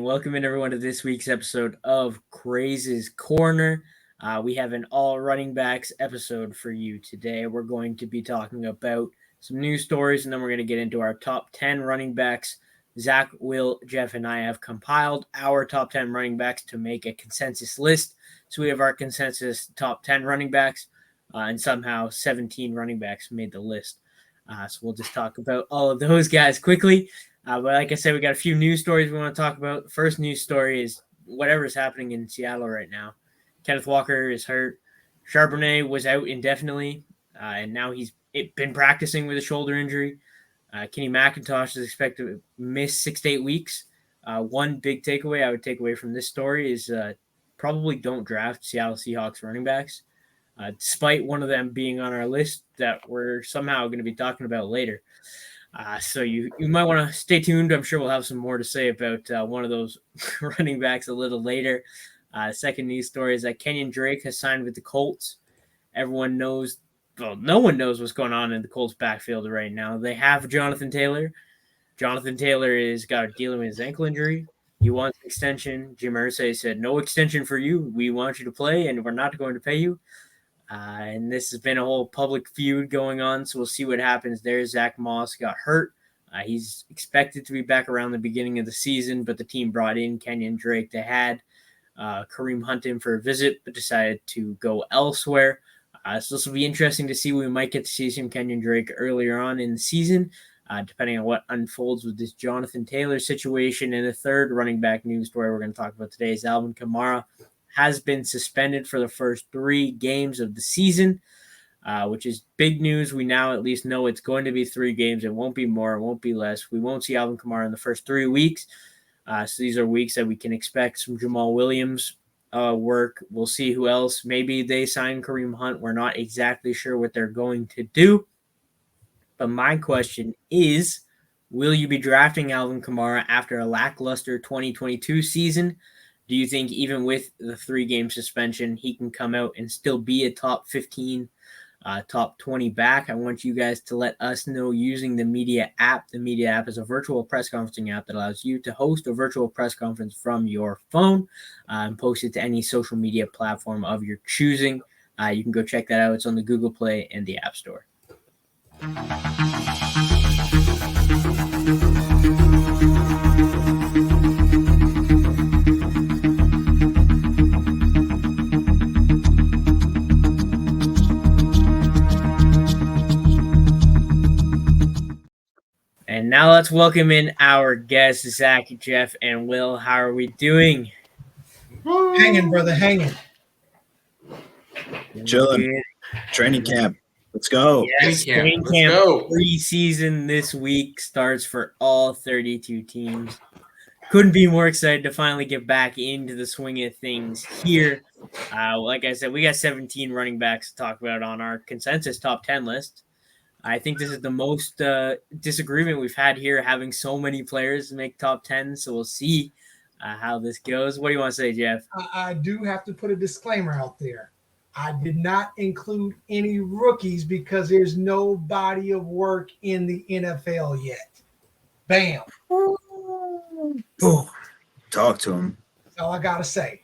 welcome in everyone to this week's episode of Craze's Corner. We have an all running backs episode for you today. We're going to be talking about some news stories, and then we're going to get into our top 10 running backs. Zach, Will, Jeff, and I have compiled our top 10 running backs to make a consensus list. So we have our consensus top 10 running backs, and somehow 17 running backs made the list. So we'll just talk about all of those guys quickly. But like I said, we got a few news stories we want to talk about. The first news story is whatever's happening in Seattle right now. Kenneth Walker is hurt. Charbonnet was out indefinitely, and now he's been practicing with a shoulder injury. Kenny McIntosh is expected to miss 6 to 8 weeks. One big takeaway I would take away from this story is probably don't draft Seattle Seahawks running backs, despite one of them being on our list that we're somehow going to be talking about later. So you might want to stay tuned. I'm sure we'll have some more to say about one of those running backs a little later. Second news story is that Kenyon Drake has signed with the Colts. Everyone knows, well, no one knows what's going on in the Colts backfield right now. They have Jonathan Taylor. Jonathan Taylor is dealing with his ankle injury. He wants an extension. Jim Irsay said, no extension for you. We want you to play, and we're not going to pay you. And this has been a whole public feud going on, so we'll see what happens there. Zach Moss got hurt. He's expected to be back around the beginning of the season, but the team brought in Kenyon Drake. They had Kareem Hunt in for a visit, but decided to go elsewhere. So this will be interesting to see. We might get to see some Kenyon Drake earlier on in the season, depending on what unfolds with this Jonathan Taylor situation. And the third running back news story we're going to talk about today is Alvin Kamara has been suspended for the first 3 games of the season, which is big news. We now at least know it's going to be 3 games. It won't be more. It won't be less. We won't see Alvin Kamara in the first 3 weeks. So these are weeks that we can expect some Jamal Williams work. We'll see who else. Maybe they sign Kareem Hunt. We're not exactly sure what they're going to do. But my question is, will you be drafting Alvin Kamara after a lackluster 2022 season? Do you think even with the 3-game suspension, he can come out and still be a top 15, top 20 back? I want you guys to let us know using the MEedia app. The MEedia app is a virtual press conferencing app that allows you to host a virtual press conference from your phone and post it to any social media platform of your choosing. You can go check that out. It's on the Google Play and the App Store. And now let's welcome in our guests, Zach, Jeff, and Will. How are we doing? Hanging, brother, hanging. Chilling. Training camp. Let's go. Yes, training camp. Preseason this week starts for all 32 teams. Couldn't be more excited to finally get back into the swing of things here. Like I said, we got 17 running backs to talk about on our consensus top 10 list. I think this is the most disagreement we've had here, having so many players make top 10. So we'll see how this goes. What do you want to say, Jeff? I do have to put a disclaimer out there. I did not include any rookies because there's no body of work in the NFL yet. Bam. Oh, talk to him. That's all I got to say.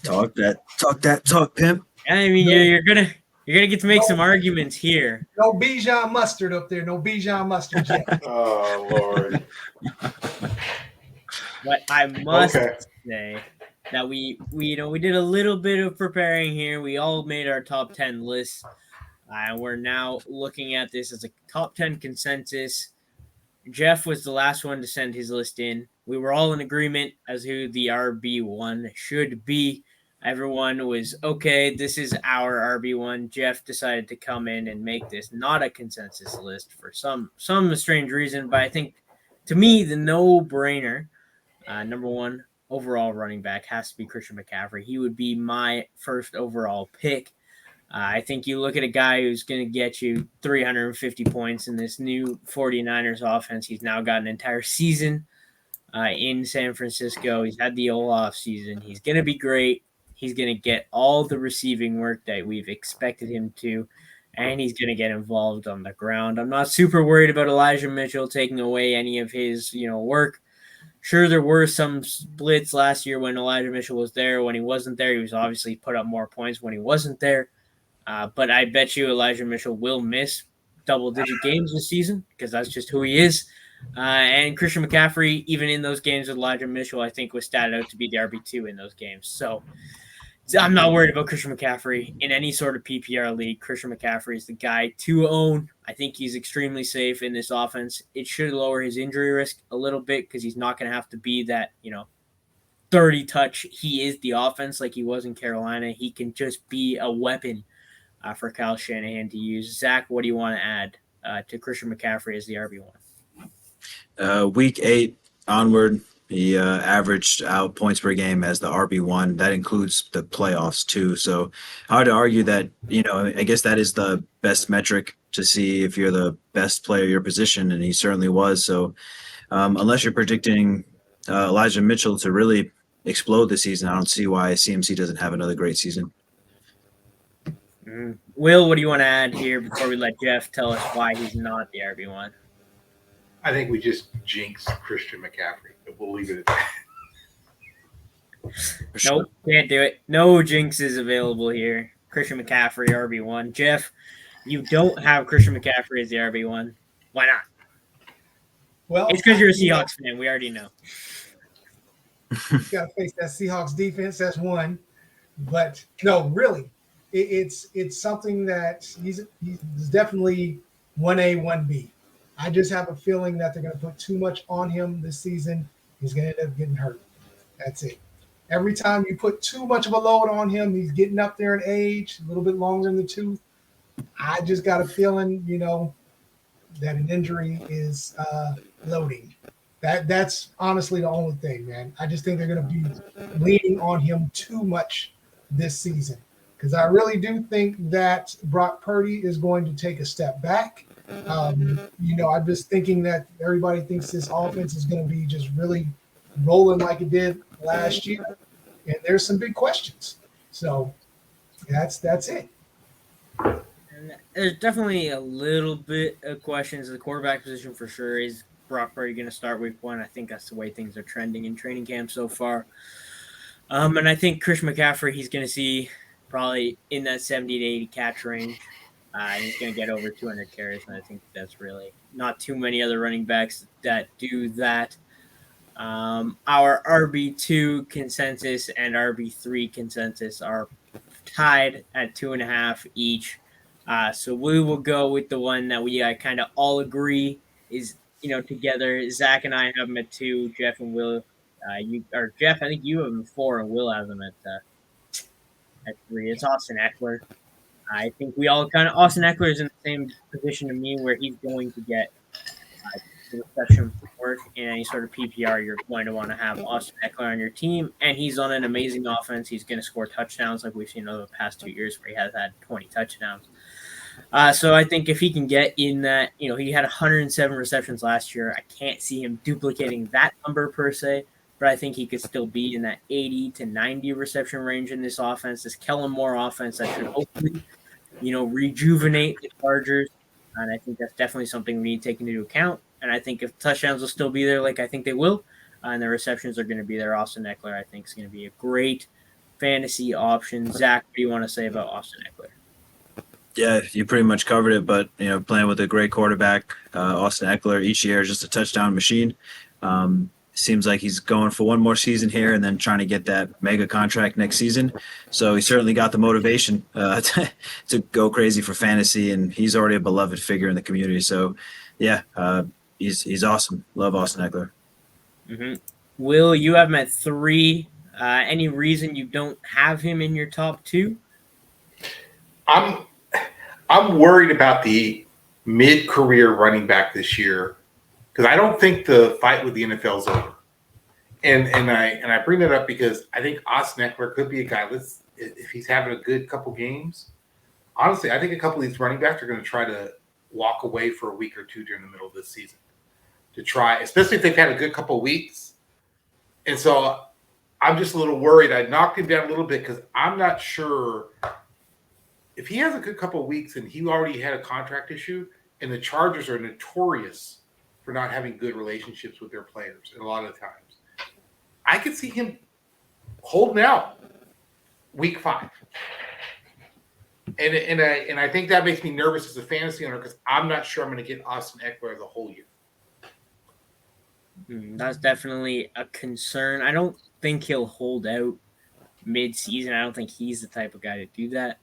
Talk that talk, pimp. I mean, you're gonna get to make some arguments here. No Bijan mustard up there. No Bijan mustard yet. Oh, Lord. But I must say that we did a little bit of preparing here. We all made our top 10 lists. We're now looking at this as a top 10 consensus. Jeff was the last one to send his list in. We were all in agreement as who the RB1 should be. Everyone was, okay, this is our RB1. Jeff decided to come in and make this not a consensus list for some strange reason. But I think, to me, the no-brainer, number 1 overall running back has to be Christian McCaffrey. He would be my first overall pick. I think you look at a guy who's going to get you 350 points in this new 49ers offense. He's now got an entire season in San Francisco. He's had the whole offseason. He's going to be great. He's going to get all the receiving work that we've expected him to, and he's going to get involved on the ground. I'm not super worried about Elijah Mitchell taking away any of his, work. Sure, there were some splits last year when Elijah Mitchell was there. When he wasn't there, he was obviously put up more points when he wasn't there. But I bet you Elijah Mitchell will miss double-digit games this season because that's just who he is. And Christian McCaffrey, even in those games with Elijah Mitchell, I think was statted out to be the RB2 in those games. So I'm not worried about Christian McCaffrey in any sort of PPR league. Christian McCaffrey is the guy to own. I think he's extremely safe in this offense. It should lower his injury risk a little bit because he's not going to have to be that, 30 touch. He is the offense like he was in Carolina. He can just be a weapon for Kyle Shanahan to use. Zach, what do you want to add to Christian McCaffrey as the RB1? Week 8 onward, he averaged out points per game as the RB1. That includes the playoffs too. So hard to argue that, I guess that is the best metric to see if you're the best player of your position, and he certainly was. So unless you're predicting Elijah Mitchell to really explode this season, I don't see why CMC doesn't have another great season. Will, what do you want to add here before we let Jeff tell us why he's not the RB1? I think we just jinxed Christian McCaffrey. We'll leave it at that. Nope, can't do it. No jinxes available here. Christian McCaffrey, RB1. Jeff, you don't have Christian McCaffrey as the RB1. Why not? Well, it's because you're a Seahawks fan. We already know. You got to face that Seahawks defense. That's one. But no, really, it's something that he's definitely 1A, 1B. I just have a feeling that they're going to put too much on him this season. He's going to end up getting hurt. That's it. Every time you put too much of a load on him, he's getting up there in age, a little bit longer in the tooth. I just got a feeling, that an injury is loading. That's honestly the only thing, man. I just think they're going to be leaning on him too much this season because I really do think that Brock Purdy is going to take a step back. I'm just thinking that everybody thinks this offense is going to be just really rolling like it did last year, and there's some big questions. So that's it. And there's definitely a little bit of questions. The quarterback position for sure. Is Brock Purdy going to start week 1? I think that's the way things are trending in training camp so far. And I think Christian McCaffrey, he's going to see probably in that 70 to 80 catch range. And he's going to get over 200 carries, and I think that's really not too many other running backs that do that. Our RB2 consensus and RB3 consensus are tied at 2.5 each. So we will go with the one that we kind of all agree is, together. Zach and I have them at 2. Jeff and Will, Jeff, I think you have them 4, and Will has them at 3. It's Austin Ekeler. I think we all Austin Ekeler is in the same position to me where he's going to get the reception work in any sort of PPR. You're going to want to have Austin Ekeler on your team, and he's on an amazing offense. He's going to score touchdowns like we've seen over the past 2 years where he has had 20 touchdowns. So I think if he can get in that, he had 107 receptions last year. I can't see him duplicating that number per se, but I think he could still be in that 80 to 90 reception range in this offense. This Kellen Moore offense that should hopefully, rejuvenate the Chargers. And I think that's definitely something we need to take into account. And I think if touchdowns will still be there, like I think they will, and the receptions are going to be there, Austin Ekeler, I think, is going to be a great fantasy option. Zach, what do you want to say about Austin Ekeler? Yeah, you pretty much covered it, but, playing with a great quarterback, Austin Ekeler, each year is just a touchdown machine. Seems like he's going for one more season here and then trying to get that mega contract next season. So he certainly got the motivation to go crazy for fantasy, and he's already a beloved figure in the community. So, yeah, he's awesome. Love Austin Ekeler. Mm-hmm. Will, you have him at 3. Any reason you don't have him in your top 2? I'm worried about the mid-career running back this year because I don't think the fight with the NFL is over. And I bring that up because I think Austin Ekeler could be a guy. If he's having a good couple games, honestly, I think a couple of these running backs are going to try to walk away for a week or two during the middle of this season to try, especially if they've had a good couple of weeks. And so I'm just a little worried. I knocked him down a little bit because I'm not sure if he has a good couple of weeks and he already had a contract issue, and the Chargers are notorious for not having good relationships with their players and a lot of the times. I could see him holding out week 5. And I think that makes me nervous as a fantasy owner because I'm not sure I'm going to get Austin Ekeler the whole year. That's definitely a concern. I don't think he'll hold out mid-season. I don't think he's the type of guy to do that.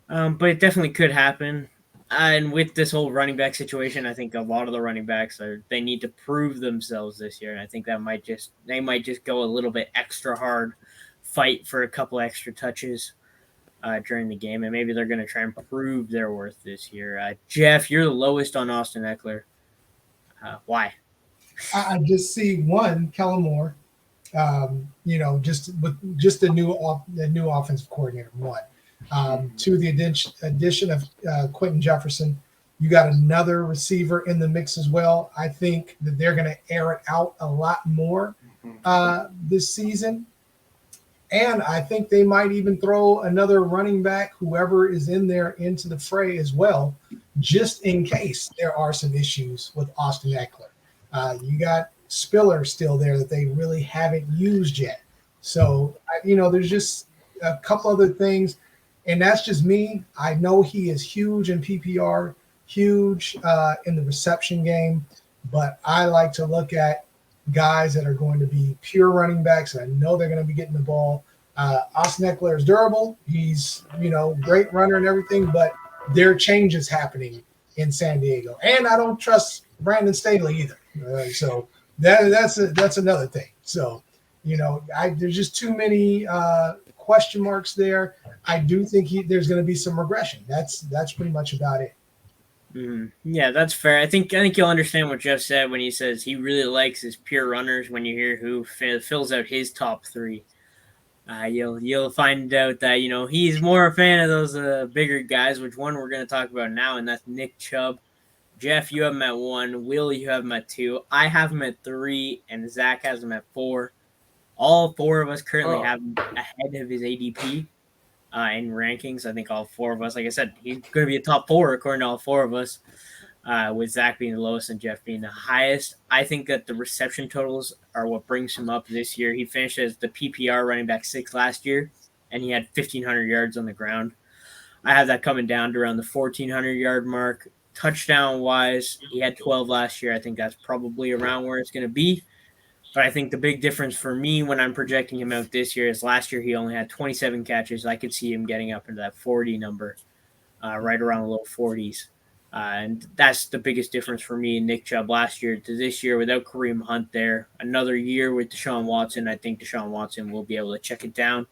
But it definitely could happen. And with this whole running back situation, I think a lot of the running backs they need to prove themselves this year. And I think they might just go a little bit extra hard, fight for a couple extra touches during the game, and maybe they're going to try and prove their worth this year. Jeff, you're the lowest on Austin Ekeler. Why? I just see one, Kellen Moore, just the new offensive coordinator. One, to the addition of Quentin Jefferson, you got another receiver in the mix as well. I think that they're going to air it out a lot more this season. And I think they might even throw another running back, whoever is in there, into the fray as well, just in case there are some issues with Austin Ekeler. You got Spiller still there that they really haven't used yet. So, there's just a couple other things. And that's just me. I know he is huge in PPR, huge in the reception game. But I like to look at guys that are going to be pure running backs. I know they're going to be getting the ball. Austin Ekeler is durable. He's, great runner and everything, but there are changes happening in San Diego. And I don't trust Brandon Staley either. So that's another thing. So, there's just too many question marks there. I do think there's going to be some regression. That's pretty much about it. Yeah, that's fair. I think you'll understand what Jeff said when he says he really likes his pure runners. When you hear who fills out his top 3, you'll find out that he's more a fan of those bigger guys. Which one we're going to talk about now, and that's Nick Chubb. Jeff, you have him at 1. Will, you have him at 2. I have him at 3, and Zach has him at 4. All 4 of us currently have him ahead of his ADP. In rankings, I think all 4 of us, like I said, he's going to be a top 4 according to all 4 of us, with Zach being the lowest and Jeff being the highest. I think that the reception totals are what brings him up this year. He finished as the PPR running back 6 last year, and he had 1,500 yards on the ground. I have that coming down to around the 1,400-yard mark. Touchdown-wise, he had 12 last year. I think that's probably around where it's going to be. But I think the big difference for me when I'm projecting him out this year is last year he only had 27 catches. I could see him getting up into that 40 number, right around the low 40s. And that's the biggest difference for me in Nick Chubb last year to this year without Kareem Hunt there. Another year with Deshaun Watson. I think Deshaun Watson will be able to check it down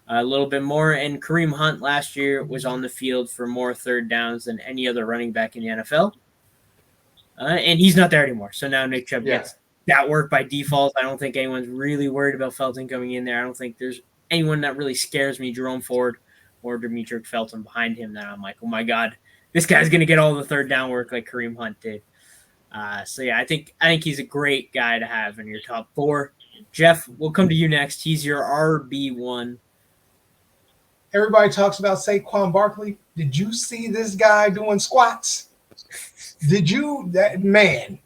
a little bit more. And Kareem Hunt last year was on the field for more third downs than any other running back in the NFL. And he's not there anymore. So now Nick Chubb gets that work by default. I don't think anyone's really worried about Felton coming in there. I don't think there's anyone that really scares me, Jerome Ford or Demetric Felton behind him, that I'm like, oh my God, this guy's going to get all the third down work like Kareem Hunt did. So yeah, I think he's a great guy to have in your top 4. Jeff, we'll come to you next. He's your RB1. Everybody talks about Saquon Barkley. Did you see this guy doing squats? Did you? That man.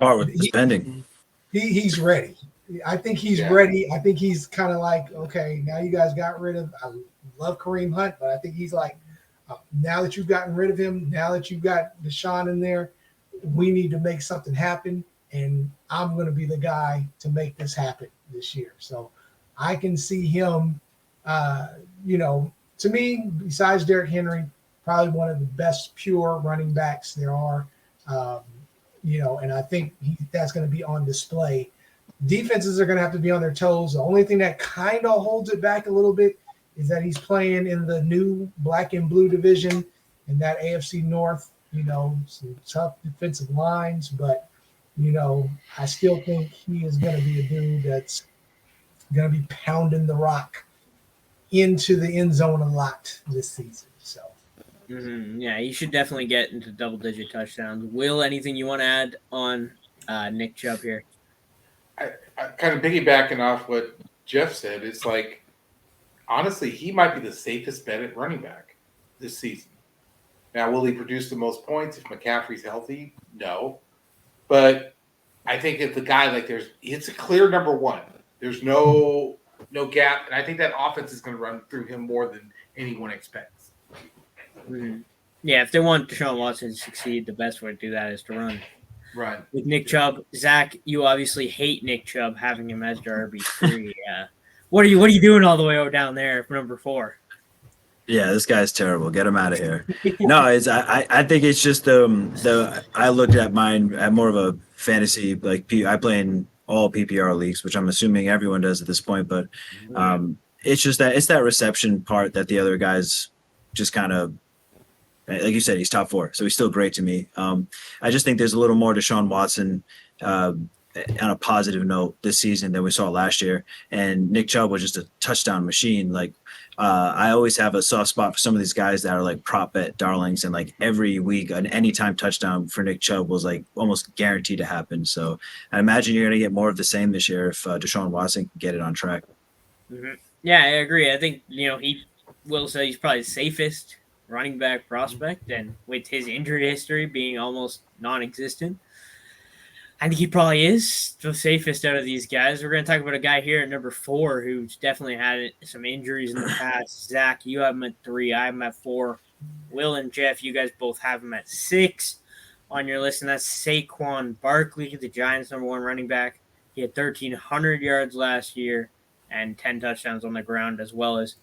With the spending. He's ready. I think he's ready. I think he's kind of like, okay, now you guys got rid of, I love Kareem Hunt, but I think he's like, now that you've gotten rid of him, now that you've got Deshaun in there, we need to make something happen, and I'm going to be the guy to make this happen this year. So I can see him, to me, besides Derrick Henry, probably one of the best pure running backs there are. And I think that's going to be on display. Defenses are going to have to be on their toes. The only thing that kind of holds it back a little bit is that he's playing in the new black and blue division in that AFC North, some tough defensive lines. But, I still think he is going to be a dude that's going to be pounding the rock into the end zone a lot this season. So. Yeah, he should definitely get into double-digit touchdowns. Will, anything you want to add on Nick Chubb here? I kind of piggybacking off what Jeff said. It's like, honestly, he might be the safest bet at running back this season. Now, will he produce the most points if McCaffrey's healthy? No. But I think if the guy, it's a clear number 1. There's no gap, and I think that offense is going to run through him more than anyone expects. Mm-hmm. Yeah, if they want Deshaun Watson to succeed, the best way to do that is to run. Right. With Nick Chubb, Zach, you obviously hate Nick Chubb having him as your RB3. What are you doing all the way down there for number 4? Yeah, this guy's terrible. Get him out of here. No, I think it's just I looked at mine at more of a fantasy, like I play in all PPR leagues, which I'm assuming everyone does at this point, but it's just that reception part that the other guys just kind of, like you said, he's top 4, so he's still great to me. I just think there's a little more Deshaun Watson on a positive note this season than we saw last year, and Nick Chubb was just a touchdown machine. Like I always have a soft spot for some of these guys that are like prop bet darlings, and like every week an anytime touchdown for Nick Chubb was like almost guaranteed to happen. So I imagine you're going to get more of the same this year if Deshaun Watson can get it on track. Mm-hmm. Yeah, I agree. I think he will say he's probably the safest running back prospect, and with his injury history being almost non-existent, I think he probably is the safest out of these guys. We're going to talk about a guy here at number 4 who's definitely had some injuries in the past. Zach, you have him at 3. I have him at 4. Will and Jeff, you guys both have him at 6 on your list, and that's Saquon Barkley, the Giants' number 1 running back. He had 1,300 yards last year and 10 touchdowns on the ground, as well as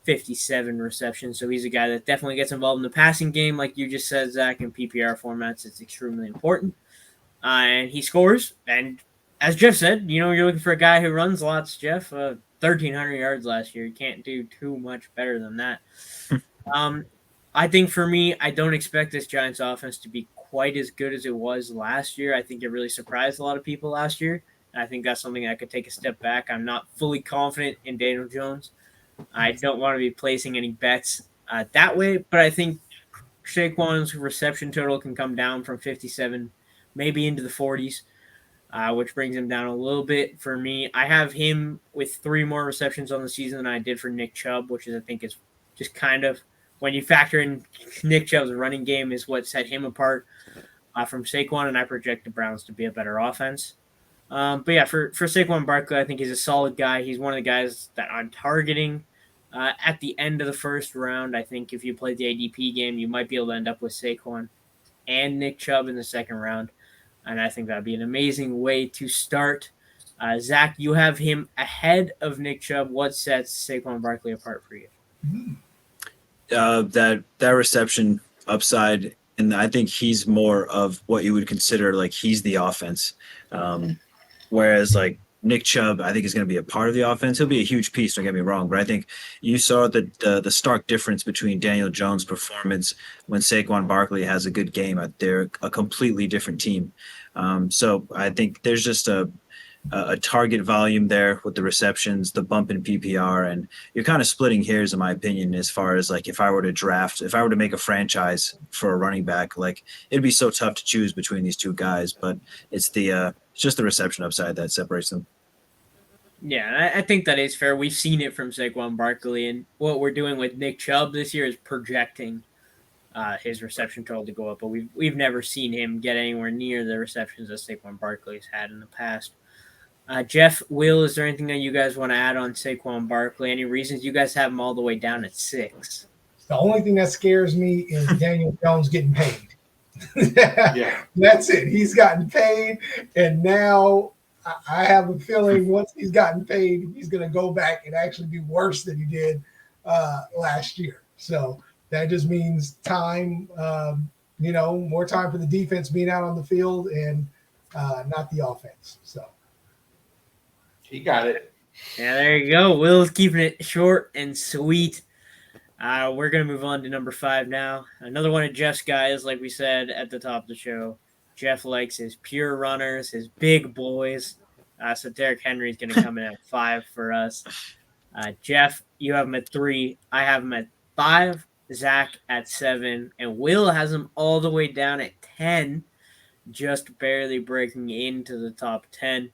57 receptions. So he's a guy that definitely gets involved in the passing game, like you just said, Zach. In PPR formats, it's extremely important. And he scores. And as Jeff said, you're looking for a guy who runs lots, Jeff. 1,300 yards last year. You can't do too much better than that. I think for me, I don't expect this Giants offense to be quite as good as it was last year. I think it really surprised a lot of people last year. And I think that's something that could take a step back. I'm not fully confident in Daniel Jones. I don't want to be placing any bets that way, but I think Saquon's reception total can come down from 57 maybe into the 40s, which brings him down a little bit for me. I have him with 3 more receptions on the season than I did for Nick Chubb, which I think is just kind of, when you factor in Nick Chubb's running game, is what set him apart from Saquon, and I project the Browns to be a better offense. But yeah, for Saquon Barkley, I think he's a solid guy. He's one of the guys that I'm targeting at the end of the first round. I think if you play the ADP game, you might be able to end up with Saquon and Nick Chubb in the second round. And I think that'd be an amazing way to start. Zach, you have him ahead of Nick Chubb. What sets Saquon Barkley apart for you? That reception upside, and I think he's more of what you would consider like he's the offense. Whereas like Nick Chubb, I think is going to be a part of the offense. He'll be a huge piece, don't get me wrong, but I think you saw the stark difference between Daniel Jones' performance when Saquon Barkley has a good game. They're a completely different team. So I think there's just a target volume there with the receptions, the bump in PPR, and you're kind of splitting hairs, in my opinion, as far as like if I were to make a franchise for a running back, like it'd be so tough to choose between these two guys, but it's just the reception upside that separates them. Yeah, I think that is fair. We've seen it from Saquon Barkley, and what we're doing with Nick Chubb this year is projecting his reception total to go up, but we've never seen him get anywhere near the receptions that Saquon Barkley's had in the past. Jeff, Will, is there anything that you guys want to add on Saquon Barkley? Any reasons you guys have him all the way down at 6? The only thing that scares me is Daniel Jones getting paid. Yeah, That's it. He's gotten paid, and now I have a feeling once he's gotten paid, he's going to go back and actually do worse than he did last year. So that just means time, more time for the defense being out on the field and not the offense. So. he got it. Yeah, there you go. Will's keeping it short and sweet. We're going to move on to number 5 now. Another one of Jeff's guys, like we said at the top of the show. Jeff likes his pure runners, his big boys. So Derrick Henry is going to come in at 5 for us. Jeff, you have him at 3. I have him at 5. Zach at 7. And Will has him all the way down at 10, just barely breaking into the top 10.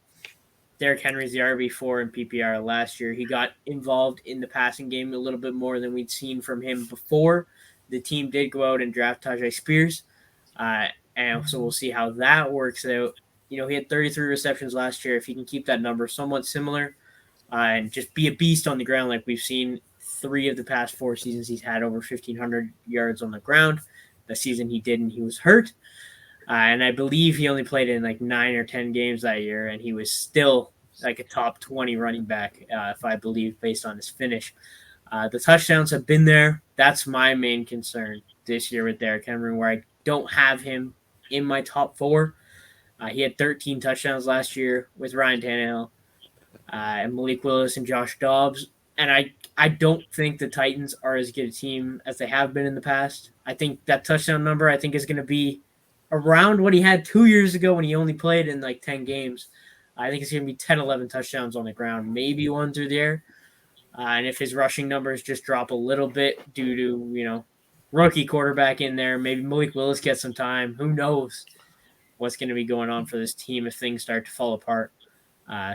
Derrick Henry's the RB4 in PPR last year. He got involved in the passing game a little bit more than we'd seen from him before. The team did go out and draft Tajay Spears, and so we'll see how that works out. He had 33 receptions last year. If he can keep that number somewhat similar and just be a beast on the ground like we've seen 3 of the past 4 seasons. He's had over 1,500 yards on the ground. The season he didn't, he was hurt. And I believe he only played in like 9 or 10 games that year, and he was still like a top 20 running back, if I believe, based on his finish. The touchdowns have been there. That's my main concern this year with Derrick Henry, where I don't have him in my top 4. He had 13 touchdowns last year with Ryan Tannehill, and Malik Willis and Josh Dobbs. And I don't think the Titans are as good a team as they have been in the past. I think that touchdown number, I think, is going to be around what he had 2 years ago when he only played in like 10 games. I think it's going to be 10, 11 touchdowns on the ground, maybe 1 through the air. And if his rushing numbers just drop a little bit due to, rookie quarterback in there, maybe Malik Willis gets some time. Who knows what's going to be going on for this team if things start to fall apart.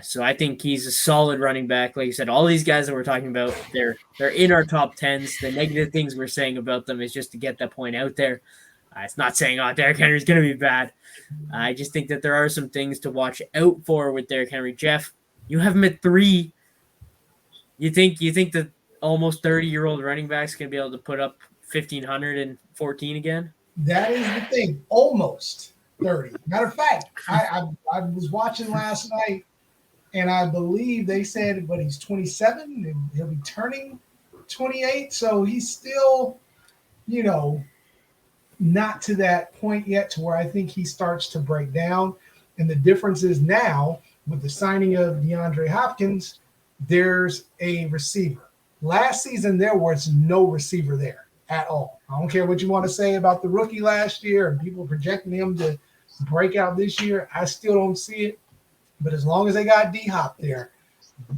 So I think he's a solid running back. Like I said, all these guys that we're talking about, they're in our top 10s. The negative things we're saying about them is just to get that point out there. It's not saying, Derrick Henry's going to be bad. I just think that there are some things to watch out for with Derrick Henry. Jeff, you have him at 3. You think the almost 30-year-old running back's going to be able to put up 1,514 again? That is the thing. Almost 30. Matter of fact, I was watching last night, and I believe they said, but he's 27, and he'll be turning 28. So he's still, not to that point yet to where I think he starts to break down. And the difference is now with the signing of DeAndre Hopkins, there's a receiver. Last season, there was no receiver there at all. I don't care what you want to say about the rookie last year and people projecting him to break out this year. I still don't see it. But as long as they got D-Hop there,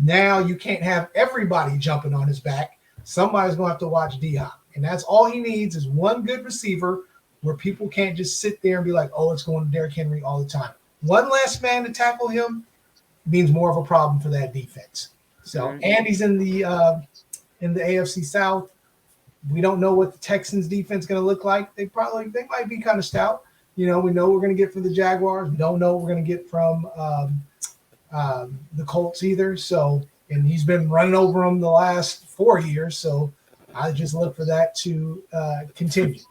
now you can't have everybody jumping on his back. Somebody's going to have to watch D-Hop. And that's all he needs is one good receiver where people can't just sit there and be like, it's going to Derrick Henry all the time. One less man to tackle him means more of a problem for that defense. So, and he's in the AFC South. We don't know what the Texans defense is going to look like. They might be kind of stout. We know what we're going to get from the Jaguars. We don't know what we're going to get from the Colts either. So, and he's been running over them the last 4 years. So I just look for that to continue.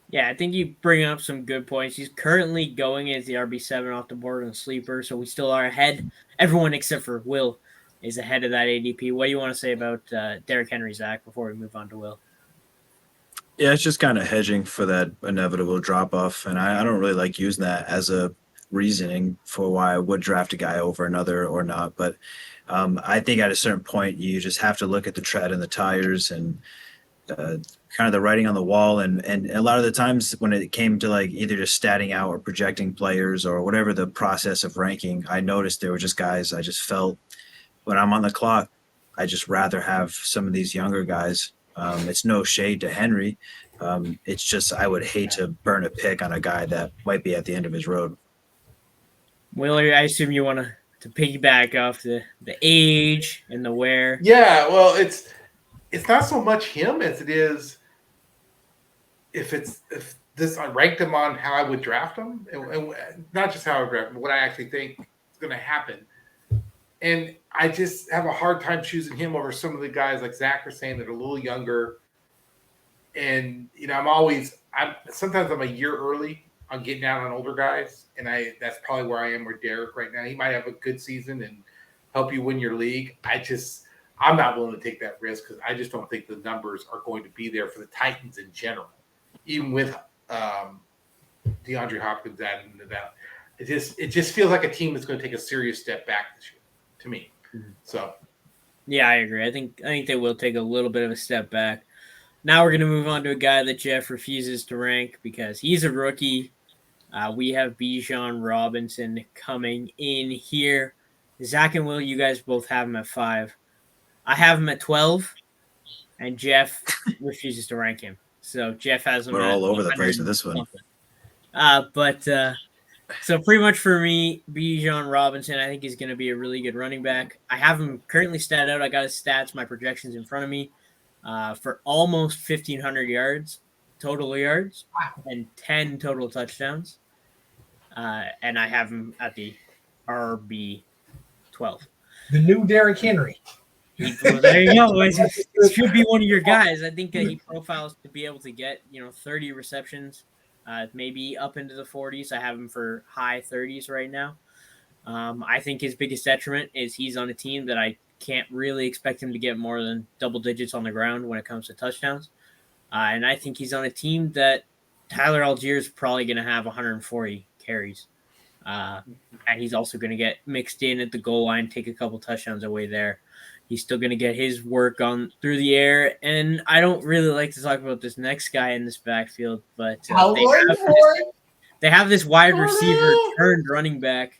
Yeah, I think you bring up some good points. He's currently going as the RB7 off the board on sleeper, so we still are ahead. Everyone except for Will is ahead of that ADP. What do you want to say about Derrick Henry, Zach, before we move on to Will? Yeah, it's just kind of hedging for that inevitable drop-off, and I don't really like using that as a reasoning for why I would draft a guy over another or not. But I think at a certain point, you just have to look at the tread and the tires and kind of the writing on the wall. And a lot of the times when it came to like either just statting out or projecting players or whatever the process of ranking, I noticed there were just guys I just felt when I'm on the clock, I just rather have some of these younger guys. It's no shade to Henry. It's just I would hate to burn a pick on a guy that might be at the end of his road. Will, I assume you want to piggyback off the age and the wear. Yeah, well, it's not so much him as it is if I ranked him on how I would draft him, and not just how I would draft him, but what I actually think is going to happen. And I just have a hard time choosing him over some of the guys like Zach are saying that are a little younger. And sometimes I'm a year early on getting out on older guys, and that's probably where I am with Derrick right now. He might have a good season and help you win your league. I'm not willing to take that risk because I just don't think the numbers are going to be there for the Titans in general, even with DeAndre Hopkins added into that. It just feels like a team that's going to take a serious step back this year to me. So, yeah, I agree. I think they will take a little bit of a step back. Now we're going to move on to a guy that Jeff refuses to rank because he's a rookie. We have Bijan Robinson coming in here. Zach and Will, you guys both have him at 5. I have him at 12, and Jeff refuses to rank him. So Jeff has him. We're all over the place with this one. So pretty much for me, Bijan Robinson, I think he's going to be a really good running back. I have him currently statted out. I got his stats, my projections in front of me for almost 1,500 yards, total yards, and 10 total touchdowns. And I have him at the RB 12. The new Derrick Henry. Well, there you go. It should be one of your guys. I think he profiles to be able to get 30 receptions, maybe up into the 40s. I have him for high 30s right now. I think his biggest detriment is he's on a team that I can't really expect him to get more than double digits on the ground when it comes to touchdowns. And I think he's on a team that Tyler Algier is probably going to have 140 carries. And he's also going to get mixed in at the goal line, take a couple touchdowns away there. He's still going to get his work on through the air. And I don't really like to talk about this next guy in this backfield, but they have this wide receiver turned running back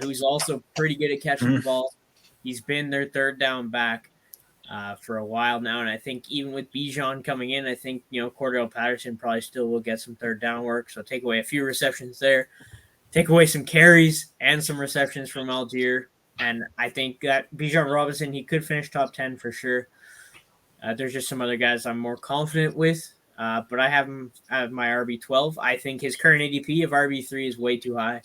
who's also pretty good at catching the ball. He's been their third down back for a while now. And I think even with Bijan coming in, I think, Cordell Patterson probably still will get some third down work. So take away a few receptions there, take away some carries and some receptions from Algier. And I think that Bijan Robinson, he could finish top 10 for sure. There's just some other guys I'm more confident with, but I have him at my RB12. I think his current ADP of RB3 is way too high,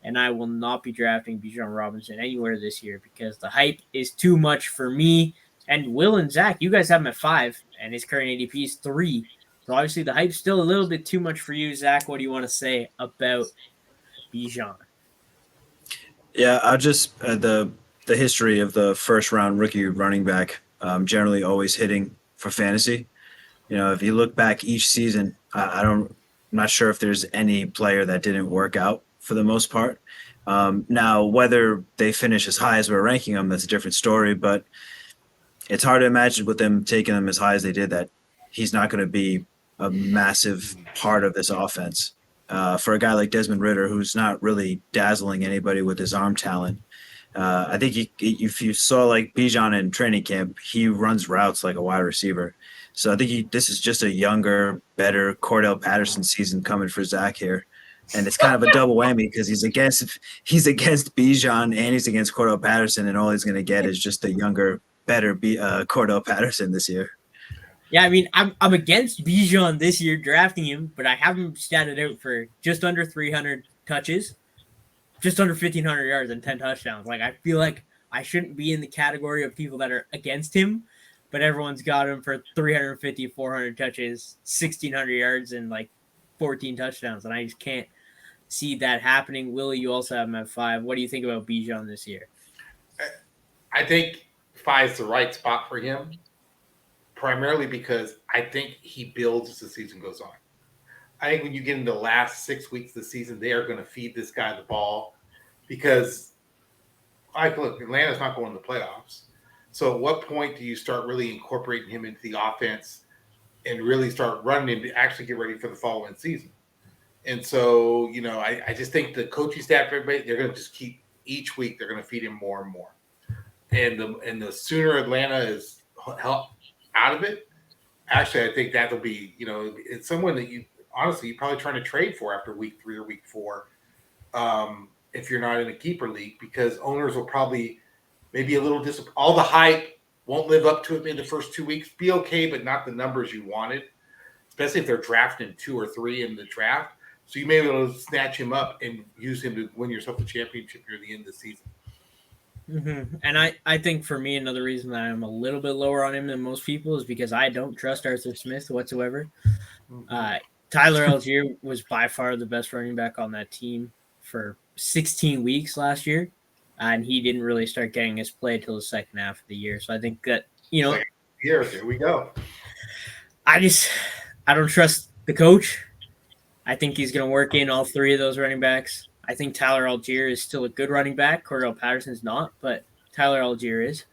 and I will not be drafting Bijan Robinson anywhere this year because the hype is too much for me. And Will and Zach, you guys have him at 5, and his current ADP is 3. So obviously the hype's still a little bit too much for you. Zach, what do you want to say about Bijan? Yeah, I just the history of the first round rookie running back generally always hitting for fantasy. If you look back each season, I'm not sure if there's any player that didn't work out for the most part. Now, whether they finish as high as we're ranking them, that's a different story. But it's hard to imagine with them taking them as high as they did that he's not going to be a massive part of this offense. For a guy like Desmond Ridder, who's not really dazzling anybody with his arm talent. I think if you saw like Bijan in training camp, he runs routes like a wide receiver. So I think this is just a younger, better Cordell Patterson season coming for Zach here. And it's kind of a double whammy because he's against Bijan and he's against Cordell Patterson, and all he's going to get is just a younger, better Cordell Patterson this year. Yeah, I mean, I'm against Bijan this year drafting him, but I have him statted out for just under 300 touches, just under 1,500 yards and 10 touchdowns. Like, I feel like I shouldn't be in the category of people that are against him, but everyone's got him for 350, 400 touches, 1,600 yards, and like 14 touchdowns, and I just can't see that happening. Willie, you also have him at 5. What do you think about Bijan this year? I think 5 is the right spot for him. Primarily because I think he builds as the season goes on. I think when you get into the last 6 weeks of the season, they are going to feed this guy the ball because, look, Atlanta's not going to the playoffs. So at what point do you start really incorporating him into the offense and really start running him to actually get ready for the following season? And so, I just think the coaching staff, everybody, they're going to just keep each week, they're going to feed him more and more. And the sooner Atlanta is out of it, actually, I think that'll be, it's someone that you're probably trying to trade for after week 3 or week 4, if you're not in a keeper league, because owners will probably maybe a little disappointed. All the hype won't live up to it in the first 2 weeks. Be okay, but not the numbers you wanted, especially if they're drafting 2 or 3 in the draft. So you may be able to snatch him up and use him to win yourself a championship near the end of the season. Mm-hmm. And I think for me, another reason that I'm a little bit lower on him than most people is because I don't trust Arthur Smith whatsoever. Tyler Algier was by far the best running back on that team for 16 weeks last year, and he didn't really start getting his play till the second half of the year. So I think that, Here we go. I don't trust the coach. I think he's going to work in all 3 of those running backs. I think Tyler Algier is still a good running back. Cordell Patterson's not, but Tyler Algier is.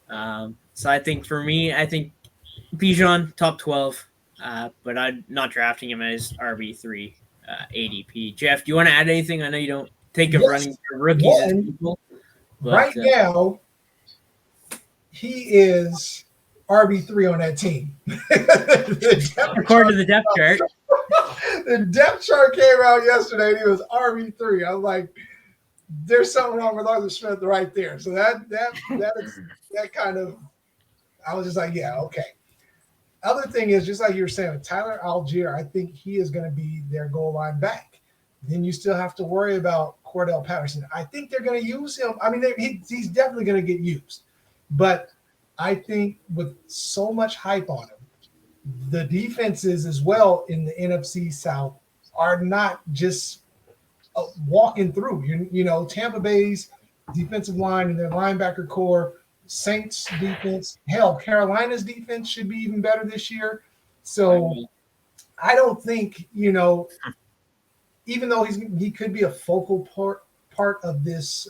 So I think for me, I think Bijan, top 12, but I'm not drafting him as RB3 ADP. Jeff, do you want to add anything? I know you don't think of running rookies as people. But, right now, he is RB3 on that team. According to the depth chart. The depth chart came out yesterday, and he was RB3. I was like, there's something wrong with Arthur Smith right there. So that kind of, I was just like, yeah, okay. Other thing is, just like you were saying, Tyler Algier, I think he is going to be their goal line back. then you still have to worry about Cordell Patterson. I think they're going to use him. I mean, he's definitely going to get used. But I think with so much hype on him, the defenses as well in the NFC South are not just walking through. You know, Tampa Bay's defensive line and their linebacker core, Saints defense, hell, Carolina's defense should be even better this year. So I don't think, you know, even though he could be a focal part of this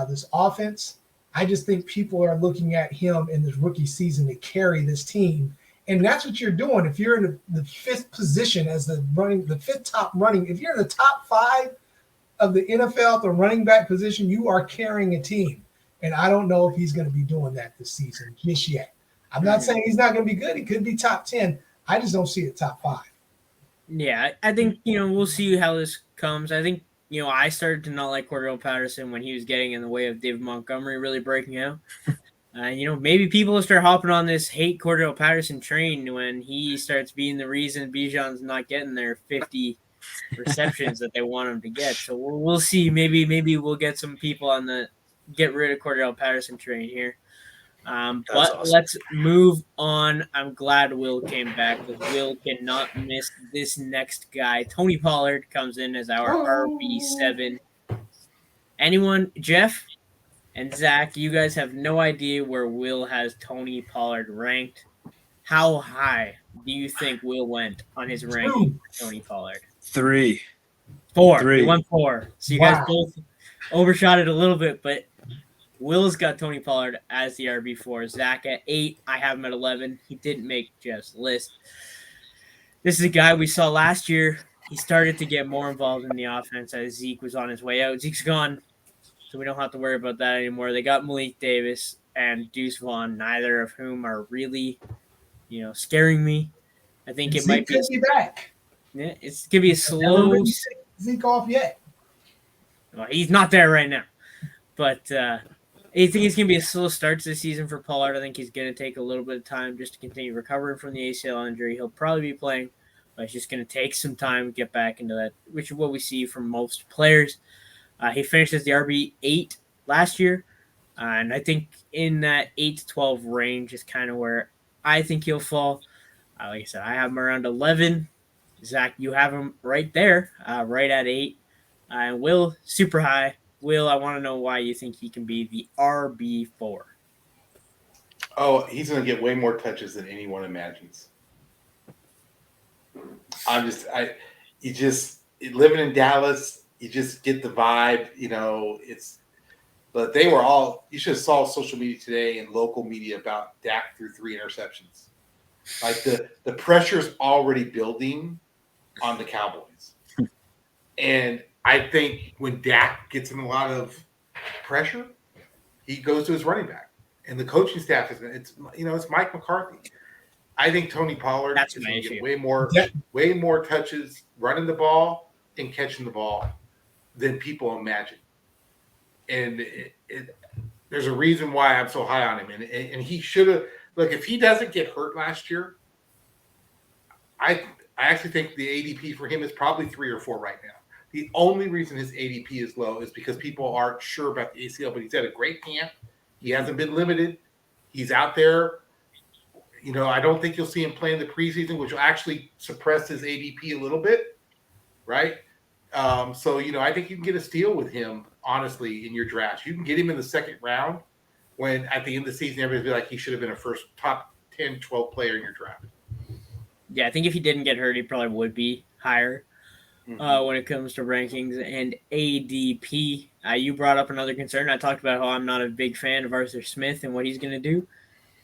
this offense, I just think people are looking at him in this rookie season to carry this team. And that's what you're doing. If you're in the fifth position as the fifth top running, if you're in the top 5 of the NFL at the running back position, you are carrying a team. And I don't know if he's going to be doing that this season just yet. I'm not saying he's not going to be good. He could be top 10. I just don't see it top 5. Yeah, I think, you know, we'll see how this comes. I think, you know, I started to not like Cordell Patterson when he was getting in the way of David Montgomery really breaking out. You know, maybe people will start hopping on this hate Cordell Patterson train when he starts being the reason Bijan's not getting their 50 receptions that they want him to get. So we'll see. Maybe we'll get some people on the get rid of Cordell Patterson train here. But awesome. Let's move on. I'm glad Will came back because Will cannot miss this next guy. Tony Pollard comes in as our RB7. Anyone, Jeff and Zach, you guys have no idea where Will has Tony Pollard ranked. How high do you think Will went on his ranking for Tony Pollard? 3. 4. 3. He went 4. So you guys both overshot it a little bit, but Will's got Tony Pollard as the RB4. Zach at 8. I have him at 11. He didn't make Jeff's list. This is a guy we saw last year. He started to get more involved in the offense as Zeke was on his way out. Zeke's gone, so we don't have to worry about that anymore. They got Malik Davis and Deuce Vaughn, neither of whom are really, you know, scaring me. I think it might be back. Yeah, it's gonna be a slow. Zeke off yet? Well, he's not there right now, but I think it's gonna be a slow start to the season for Pollard. I think he's gonna take a little bit of time just to continue recovering from the ACL injury. He'll probably be playing, but it's just gonna take some time to get back into that, which is what we see from most players. He finished as the RB8 last year, and I think in that 8 to 12 range is kind of where I think he'll fall. Like I said, I have him around 11. Zach, you have him right there, right at 8. And Will, super high. Will, I want to know why you think he can be the RB4. Oh, he's going to get way more touches than anyone imagines. Living in Dallas, you just get the vibe, you know, but they were all, you should have saw social media today and local media about Dak threw 3 interceptions. Like the pressure's already building on the Cowboys. And I think when Dak gets in a lot of pressure, he goes to his running back. And the coaching staff it's Mike McCarthy. I think Tony Pollard is going to get way more touches running the ball and catching the ball than people imagine. And there's a reason why I'm so high on him. And he should have – look, if he doesn't get hurt last year, I actually think the ADP for him is probably 3 or 4 right now. The only reason his ADP is low is because people aren't sure about the ACL, but he's had a great camp. He hasn't been limited. He's out there. You know, I don't think you'll see him play in the preseason, which will actually suppress his ADP a little bit, right? So, you know, I think you can get a steal with him, honestly, in your draft. You can get him in the second round when at the end of the season, everybody's be like, he should have been a first top 10, 12 player in your draft. Yeah, I think if he didn't get hurt, he probably would be higher when it comes to rankings and ADP. You brought up another concern. I talked about how I'm not a big fan of Arthur Smith and what he's going to do.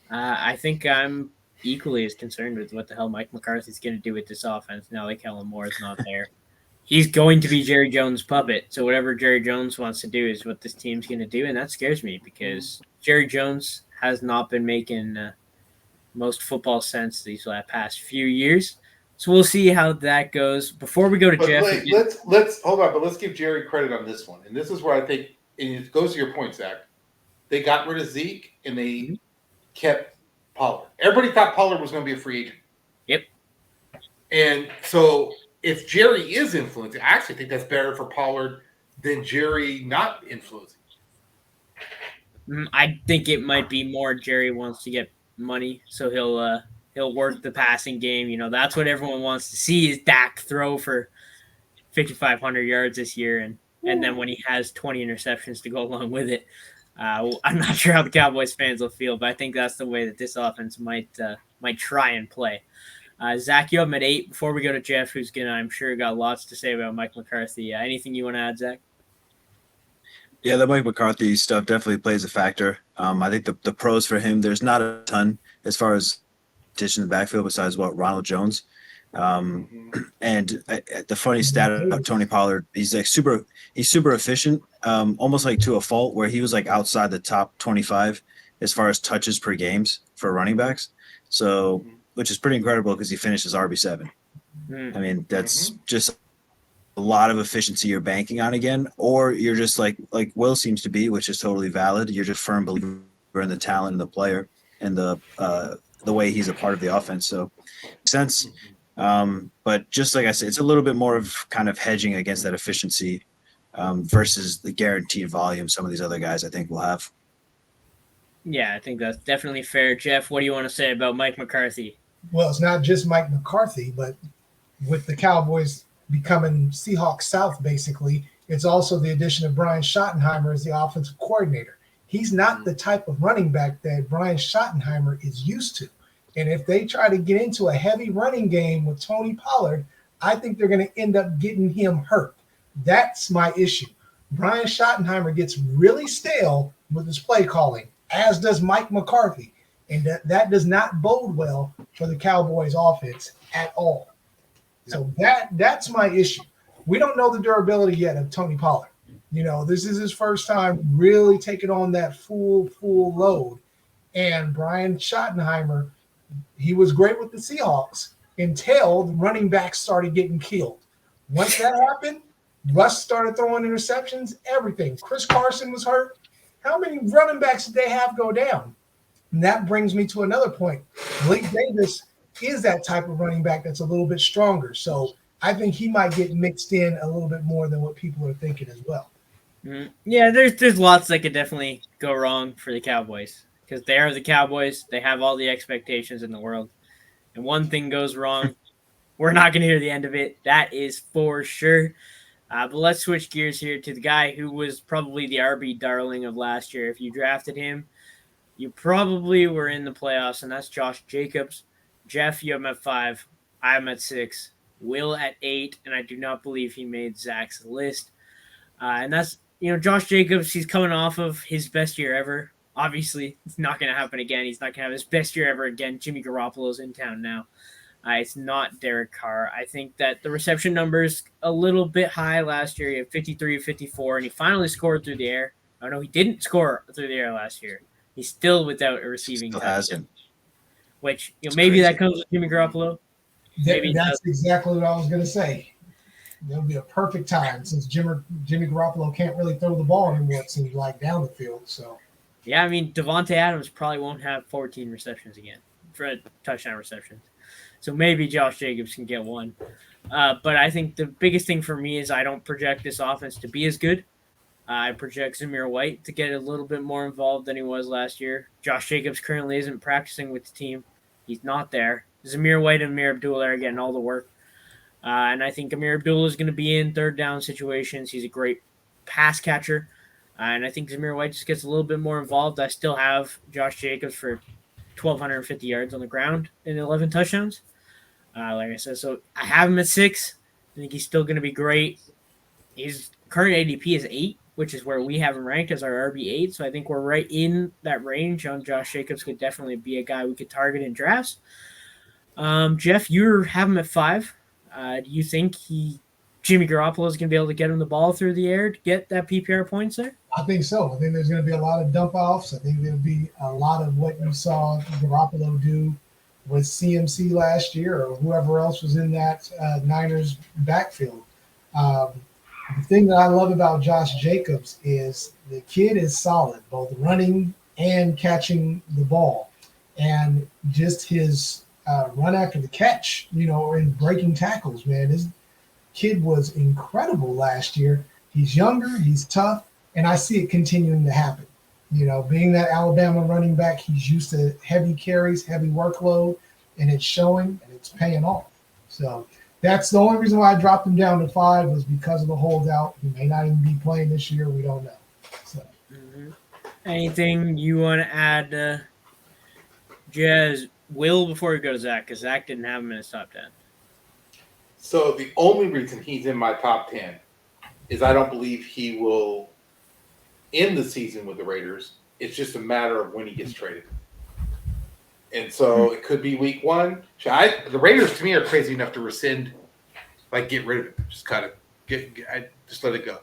I think I'm equally as concerned with what the hell Mike McCarthy's going to do with this offense now that Kellen Moore is not there. He's going to be Jerry Jones' puppet. So whatever Jerry Jones wants to do is what this team's going to do, and that scares me because Jerry Jones has not been making most football sense these past few years. So we'll see how that goes. Before we go to Jeff, let's hold on, but let's give Jerry credit on this one. And this is where I think, and it goes to your point, Zach. They got rid of Zeke and they kept Pollard. Everybody thought Pollard was going to be a free agent. Yep. And so if Jerry is influencing, I actually think that's better for Pollard than Jerry not influencing. I think it might be more Jerry wants to get money, so he'll work the passing game. You know, that's what everyone wants to see is Dak throw for 5,500 yards this year, and then when he has 20 interceptions to go along with it, I'm not sure how the Cowboys fans will feel, but I think that's the way that this offense might try and play. Zach, you have him at 8. Before we go to Jeff, who's gonna, I'm sure, got lots to say about Mike McCarthy. Anything you want to add, Zach? Yeah, the Mike McCarthy stuff definitely plays a factor. I think the pros for him, there's not a ton as far as addition to the backfield besides Ronald Jones. And the funny stat about Tony Pollard, he's super efficient, almost like to a fault where he was like outside the top 25 as far as touches per games for running backs. So, which is pretty incredible because he finishes RB7. I mean, that's just a lot of efficiency you're banking on again, or you're just like Will seems to be, which is totally valid. You're just firm believer in the talent and the player and the way he's a part of the offense. So makes sense. But just like I said, it's a little bit more of kind of hedging against that efficiency versus the guaranteed volume some of these other guys I think will have. Yeah, I think that's definitely fair. Jeff, what do you want to say about Mike McCarthy? Well, it's not just Mike McCarthy, but with the Cowboys becoming Seahawks South, basically, it's also the addition of Brian Schottenheimer as the offensive coordinator. He's not the type of running back that Brian Schottenheimer is used to. And if they try to get into a heavy running game with Tony Pollard, I think they're going to end up getting him hurt. That's my issue. Brian Schottenheimer gets really stale with his play calling, as does Mike McCarthy. And that does not bode well for the Cowboys offense at all. So that's my issue. We don't know the durability yet of Tony Pollard. You know, this is his first time really taking on that full load. And Brian Schottenheimer, he was great with the Seahawks until the running backs started getting killed. Once that happened, Russ started throwing interceptions, everything. Chris Carson was hurt. How many running backs did they have go down? And that brings me to another point. Blake Davis is that type of running back that's a little bit stronger. So I think he might get mixed in a little bit more than what people are thinking as well. Yeah, there's lots that could definitely go wrong for the Cowboys because they are the Cowboys. They have all the expectations in the world. And one thing goes wrong, we're not going to hear the end of it. That is for sure. But let's switch gears here to the guy who was probably the RB darling of last year. If you drafted him, you probably were in the playoffs, and that's Josh Jacobs. Jeff, you have him at 5. I am at 6. Will at 8, and I do not believe he made Zach's list. And that's, Josh Jacobs, he's coming off of his best year ever. Obviously, it's not going to happen again. He's not going to have his best year ever again. Jimmy Garoppolo's in town now. It's not Derek Carr. I think that the reception numbers a little bit high last year. He had 53, 54, and he finally scored through the air. Oh, no, he didn't score through the air last year. He's still without a receiving touchdown. Which, maybe crazy. That comes with Jimmy Garoppolo. That's exactly what I was going to say. That'll be a perfect time since Jimmy Garoppolo can't really throw the ball anymore, it seems like, down the field. So, yeah, I mean, Davante Adams probably won't have 14 receptions again for touchdown receptions. So maybe Josh Jacobs can get one. But I think the biggest thing for me is I don't project this offense to be as good. I project Zamir White to get a little bit more involved than he was last year. Josh Jacobs currently isn't practicing with the team. He's not there. Zamir White and Amir Abdullah are getting all the work. And I think Amir Abdullah is going to be in third down situations. He's a great pass catcher. And I think Zamir White just gets a little bit more involved. I still have Josh Jacobs for 1,250 yards on the ground and 11 touchdowns. Like I said, so I have him at 6. I think he's still going to be great. His current ADP is 8, which is where we have him ranked as our RB8. So I think we're right in that range. Josh Jacobs could definitely be a guy we could target in drafts. Jeff, you have him at 5. Do you think Jimmy Garoppolo is going to be able to get him the ball through the air to get that PPR points there? I think so. I think there's going to be a lot of dump offs. I think there'll be a lot of what you saw Garoppolo do with CMC last year or whoever else was in that Niners backfield. The thing that I love about Josh Jacobs is the kid is solid, both running and catching the ball. And just his run after the catch, or in breaking tackles, man. Kid was incredible last year. He's younger, he's tough, and I see it continuing to happen. You know, being that Alabama running back, he's used to heavy carries, heavy workload, and it's showing and it's paying off. So that's the only reason why I dropped him down to 5 was because of the holdout. He may not even be playing this year. We don't know. So. Anything you want to add, Jazz? Will, before we go to Zach, because Zach didn't have him in his top 10. So the only reason he's in my top 10 is I don't believe he will end the season with the Raiders. It's just a matter of when he gets traded. And so it could be week 1. The Raiders, to me, are crazy enough to rescind, like get rid of it. Just cut it. Just let it go.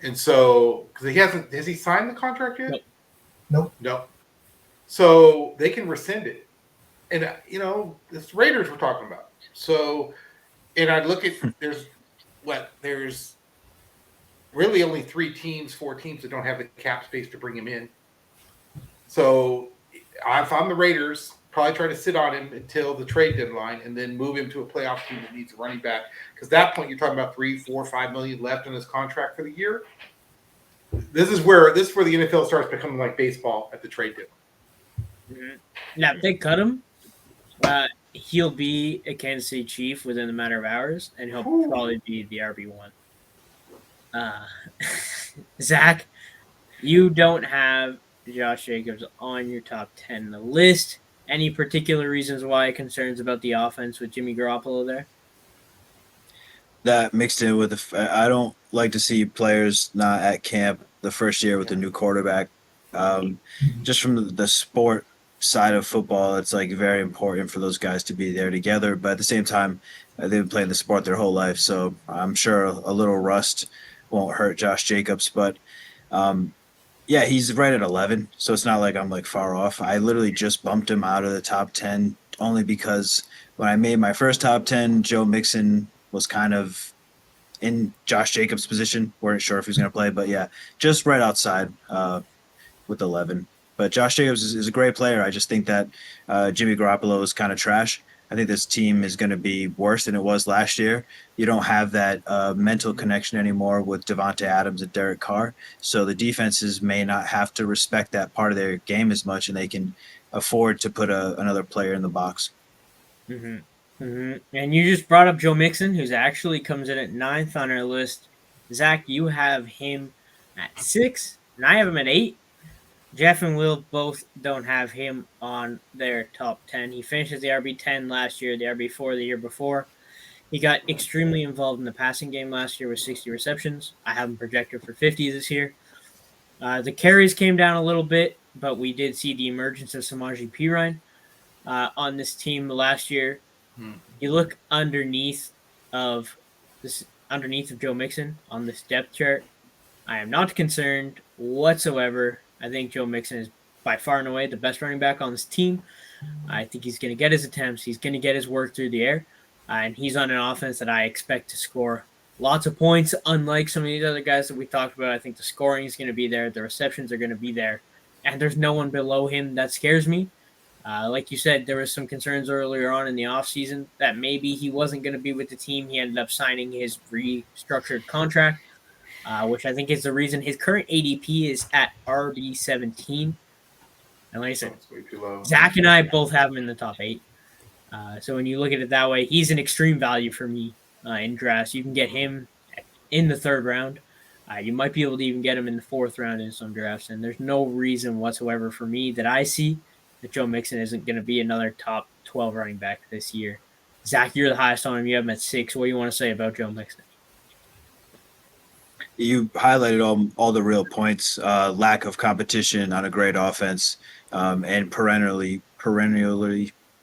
And so, because has he signed the contract yet? Nope. So they can rescind it. And, you know, it's Raiders we're talking about. So, and I look at, there's really only 4 teams that don't have the cap space to bring him in. So if I'm the Raiders, probably try to sit on him until the trade deadline and then move him to a playoff team that needs a running back. Because at that point, you're talking about $3, $4, $5 million left in his contract for the year. This is where the NFL starts becoming like baseball at the trade deadline. Now, if they cut him, he'll be a Kansas City Chief within a matter of hours, and he'll probably be the RB1. Zach, you don't have Josh Jacobs on your top 10 in the list. Any particular reasons why? Concerns about the offense with Jimmy Garoppolo there? That mixed in with I don't like to see players not at camp the first year with a new quarterback. Just from the sport side of football, it's like very important for those guys to be there together. But at the same time, they've been playing the sport their whole life, so I'm sure a little rust won't hurt Josh Jacobs. But yeah, he's right at 11, so it's not like I'm like far off. I literally just bumped him out of the top 10 only because when I made my first top 10, Joe Mixon was kind of in Josh Jacobs' position. Weren't sure if he was going to play, but yeah, just right outside with 11. But Josh Jacobs is a great player. I just think that Jimmy Garoppolo is kind of trash. I think this team is going to be worse than it was last year. You don't have that mental connection anymore with Javonte Adams and Derrick Carr. So the defenses may not have to respect that part of their game as much, and they can afford to put another player in the box. And you just brought up Joe Mixon, who's actually comes in at 9th on our list. Zach, you have him at 6, and I have him at 8. Jeff and Will both don't have him on their top 10. He finishes the RB10 last year, the RB4 the year before. He got extremely involved in the passing game last year with 60 receptions. I have him projected for 50 this year. The carries came down a little bit, but we did see the emergence of Samaje Perine on this team last year. You look underneath of Joe Mixon on this depth chart. I am not concerned whatsoever. I think Joe Mixon is by far and away the best running back on this team. I think he's going to get his attempts. He's going to get his work through the air. And he's on an offense that I expect to score lots of points, unlike some of these other guys that we talked about. I think the scoring is going to be there. The receptions are going to be there. And there's no one below him that scares me. Like you said, there was some concerns earlier on in the offseason that maybe he wasn't going to be with the team. He ended up signing his restructured contract. Which I think is the reason his current ADP is at RB17. And like I said, Zach and I both have him in the top 8. So when you look at it that way, he's an extreme value for me in drafts. You can get him in the 3rd round. You might be able to even get him in the 4th round in some drafts. And there's no reason whatsoever for me that I see that Joe Mixon isn't going to be another top 12 running back this year. Zach, you're the highest on him. You have him at 6. What do you want to say about Joe Mixon? You highlighted all the real points, lack of competition on a great offense, and perennially,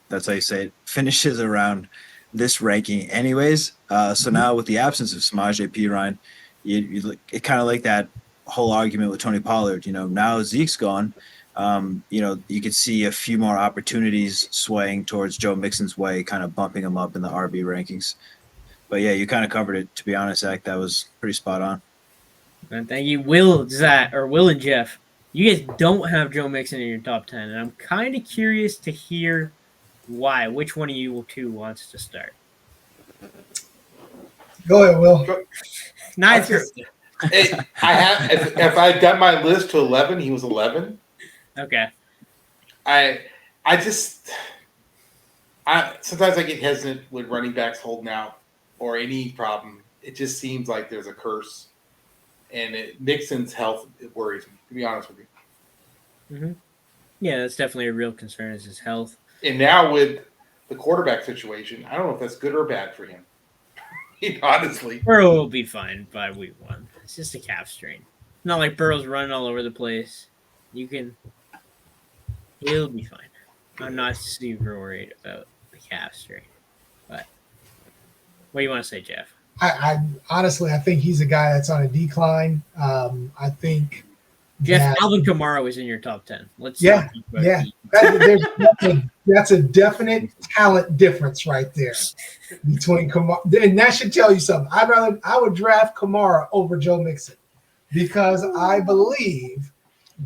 that's how you say it, finishes around this ranking anyways. So now with the absence of Samaje Perine, it kind of like that whole argument with Tony Pollard. Now Zeke's gone. You could see a few more opportunities swaying towards Joe Mixon's way, kind of bumping him up in the RB rankings. But yeah, you kind of covered it. To be honest, Zach, that was pretty spot on. And thank you, Will and Jeff. You guys don't have Joe Mixon in your top 10, and I'm kind of curious to hear why. Which one of you two wants to start? Go ahead, Will. Neither. Hey, if I got my list to 11, he was 11. Okay. Sometimes I get hesitant with running backs holding out or any problem. It just seems like there's a curse, and Mixon's health worries me. To be honest with you. Mm-hmm. Yeah, that's definitely a real concern is his health. And now with the quarterback situation, I don't know if that's good or bad for him. Honestly, Burrow will be fine by week 1. It's just a calf strain. Not like Burrow's running all over the place. He'll be fine. I'm not super worried about the calf strain. But what do you want to say, Jeff? I honestly, I think he's a guy that's on a decline. I think Jeff, Alvin Kamara was in your top 10. That's a definite talent difference right there between Kamara, and that should tell you something. I would draft Kamara over Joe Mixon because I believe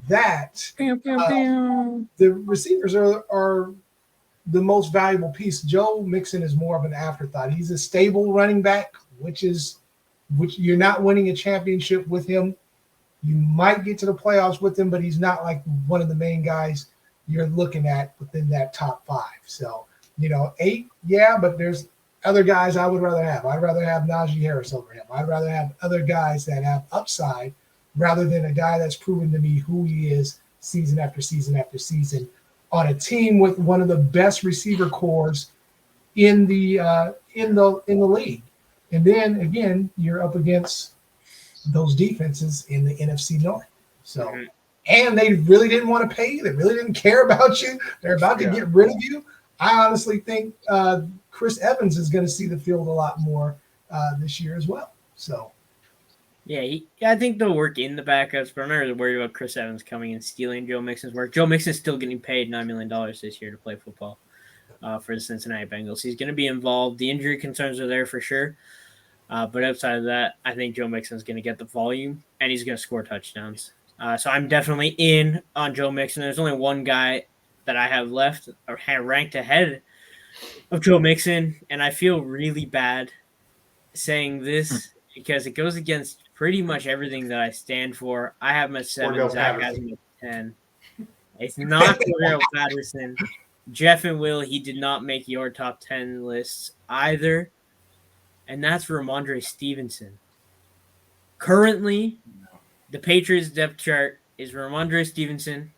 that the receivers are the most valuable piece. Joe Mixon is more of an afterthought. He's a stable running back, which you're not winning a championship with him. You might get to the playoffs with him, but he's not like one of the main guys you're looking at within that top 5. So, 8, yeah, but there's other guys I would rather have. I'd rather have Najee Harris over him. I'd rather have other guys that have upside rather than a guy that's proven to me who he is season after season after season on a team with one of the best receiver cores in the league. And then again, you're up against those defenses in the NFC North. So, and they really didn't want to pay you. They really didn't care about you. They're about to get rid of you. I honestly think Chris Evans is going to see the field a lot more this year as well. So, yeah, I think they'll work in the backups, but I'm not really worried about Chris Evans coming and stealing Joe Mixon's work. Joe Mixon's still getting paid $9 million this year to play football for the Cincinnati Bengals. He's going to be involved. The injury concerns are there for sure. But outside of that, I think Joe Mixon's going to get the volume, and he's going to score touchdowns. So I'm definitely in on Joe Mixon. There's only one guy that I have left or ranked ahead of Joe Mixon, and I feel really bad saying this because it goes against pretty much everything that I stand for. I have him at 7, Zach has him at 10. It's not Cordell Patterson. Jeff and Will, he did not make your top 10 lists either. And that's Rhamondre Stevenson. Currently, the Patriots depth chart is Rhamondre Stevenson,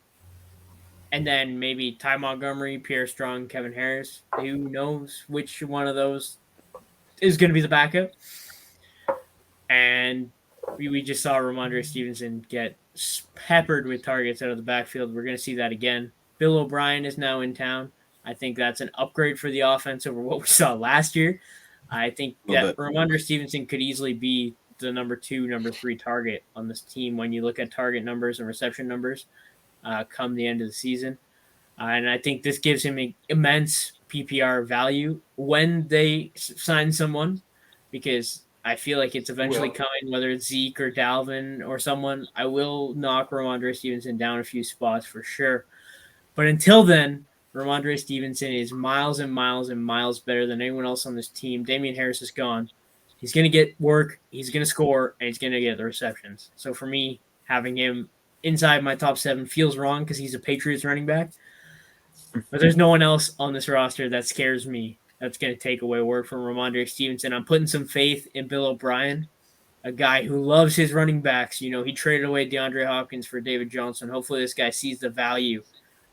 and then maybe Ty Montgomery, Pierre Strong, Kevin Harris. Who knows which one of those is going to be the backup? And we just saw Rhamondre Stevenson get peppered with targets out of the backfield. We're going to see that again. Bill O'Brien is now in town. I think that's an upgrade for the offense over what we saw last year. I think that Rhamondre Stevenson could easily be the number 2, number 3 target on this team when you look at target numbers and reception numbers come the end of the season. And I think this gives him immense PPR value when they sign someone, because I feel like it's eventually coming, whether it's Zeke or Dalvin or someone. I will knock Rhamondre Stevenson down a few spots for sure. But until then, Rhamondre Stevenson is miles and miles and miles better than anyone else on this team. Damian Harris is gone. He's going to get work, he's going to score, and he's going to get the receptions. So for me, having him inside my top 7 feels wrong because he's a Patriots running back. But there's no one else on this roster that scares me that's going to take away work from Rhamondre Stevenson. I'm putting some faith in Bill O'Brien, a guy who loves his running backs. He traded away DeAndre Hopkins for David Johnson. Hopefully this guy sees the value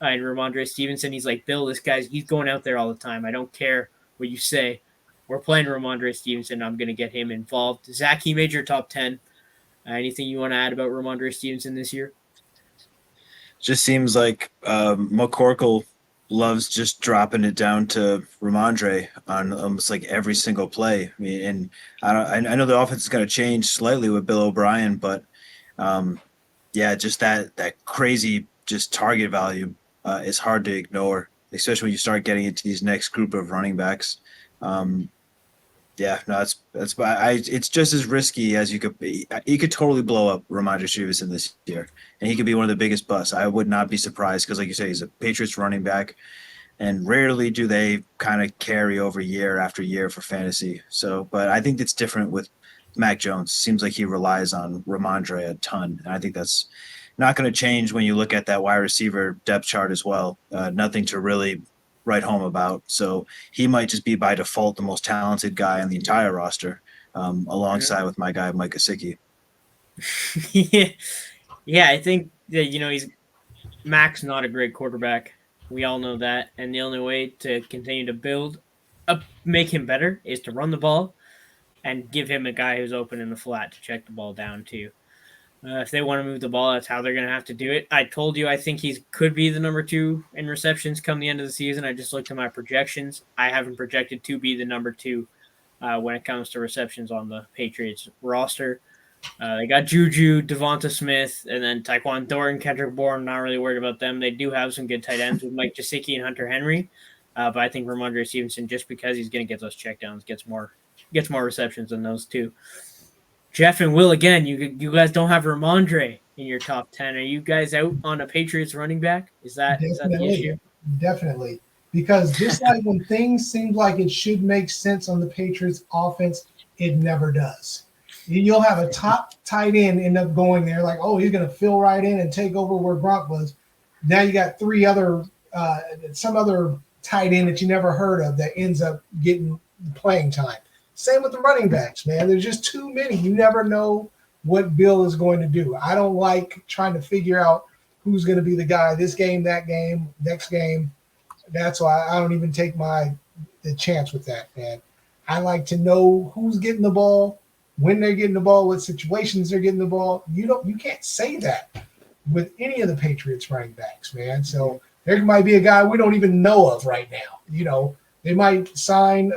and Rhamondre Stevenson. He's like, Bill, he's going out there all the time. I don't care what you say. We're playing Rhamondre Stevenson. I'm going to get him involved. Zach, he made your top 10. Anything you want to add about Rhamondre Stevenson this year? Just seems like McCorkle loves just dropping it down to Rhamondre on almost like every single play. I mean, and I know the offense is going to change slightly with Bill O'Brien, but just that crazy just target value is hard to ignore, especially when you start getting into these next group of running backs. It's just as risky as you could be. You could totally blow up Rhamondre Stevenson this year, and he could be one of the biggest busts. I would not be surprised because, like you say, he's a Patriots running back. and rarely do they kind of carry over year after year for fantasy. So, but I think it's different with Mac Jones. Seems like he relies on Rhamondre a ton, and I think that's not going to change when you look at that wide receiver depth chart as well. Nothing to really write home about. So he might just be by default the most talented guy on the entire roster, alongside with my guy Mike Gesicki. Yeah, I think that he's Mac's not a great quarterback. We all know that, and the only way to continue to build up, make him better, is to run the ball and give him a guy who's open in the flat to check the ball down too. If they want to move the ball, that's how they're going to have to do it. I told you I think he could be the number 2 in receptions come the end of the season. I just looked at my projections. I have him projected to be the number 2 when it comes to receptions on the Patriots roster. They got Juju, Devonta Smith, and then Tyquan Thornton, Kendrick Bourne. Not really worried about them. They do have some good tight ends with Mike Gesicki and Hunter Henry. But I think Rhamondre Stevenson, just because he's going to get those checkdowns, gets more receptions than those two. Jeff and Will, again, you guys don't have Rhamondre in your top 10. Are you guys out on a Patriots running back? Is that the issue? Definitely. Because just like when things seem like it should make sense on the Patriots offense, it never does. You'll have a top tight end end up going there like, oh, he's going to fill right in and take over where Gronk was. Now you got 3 other some other tight end that you never heard of that ends up getting playing time. Same with the running backs, man. There's just too many. You never know what Bill is going to do. I don't like trying to figure out who's going to be the guy this game, that game, next game. That's why I don't even take the chance with that, man. I like to know who's getting the ball, when they're getting the ball, what situations they're getting the ball. You can't say that with any of the Patriots running backs, man. So there might be a guy we don't even know of right now. They might sign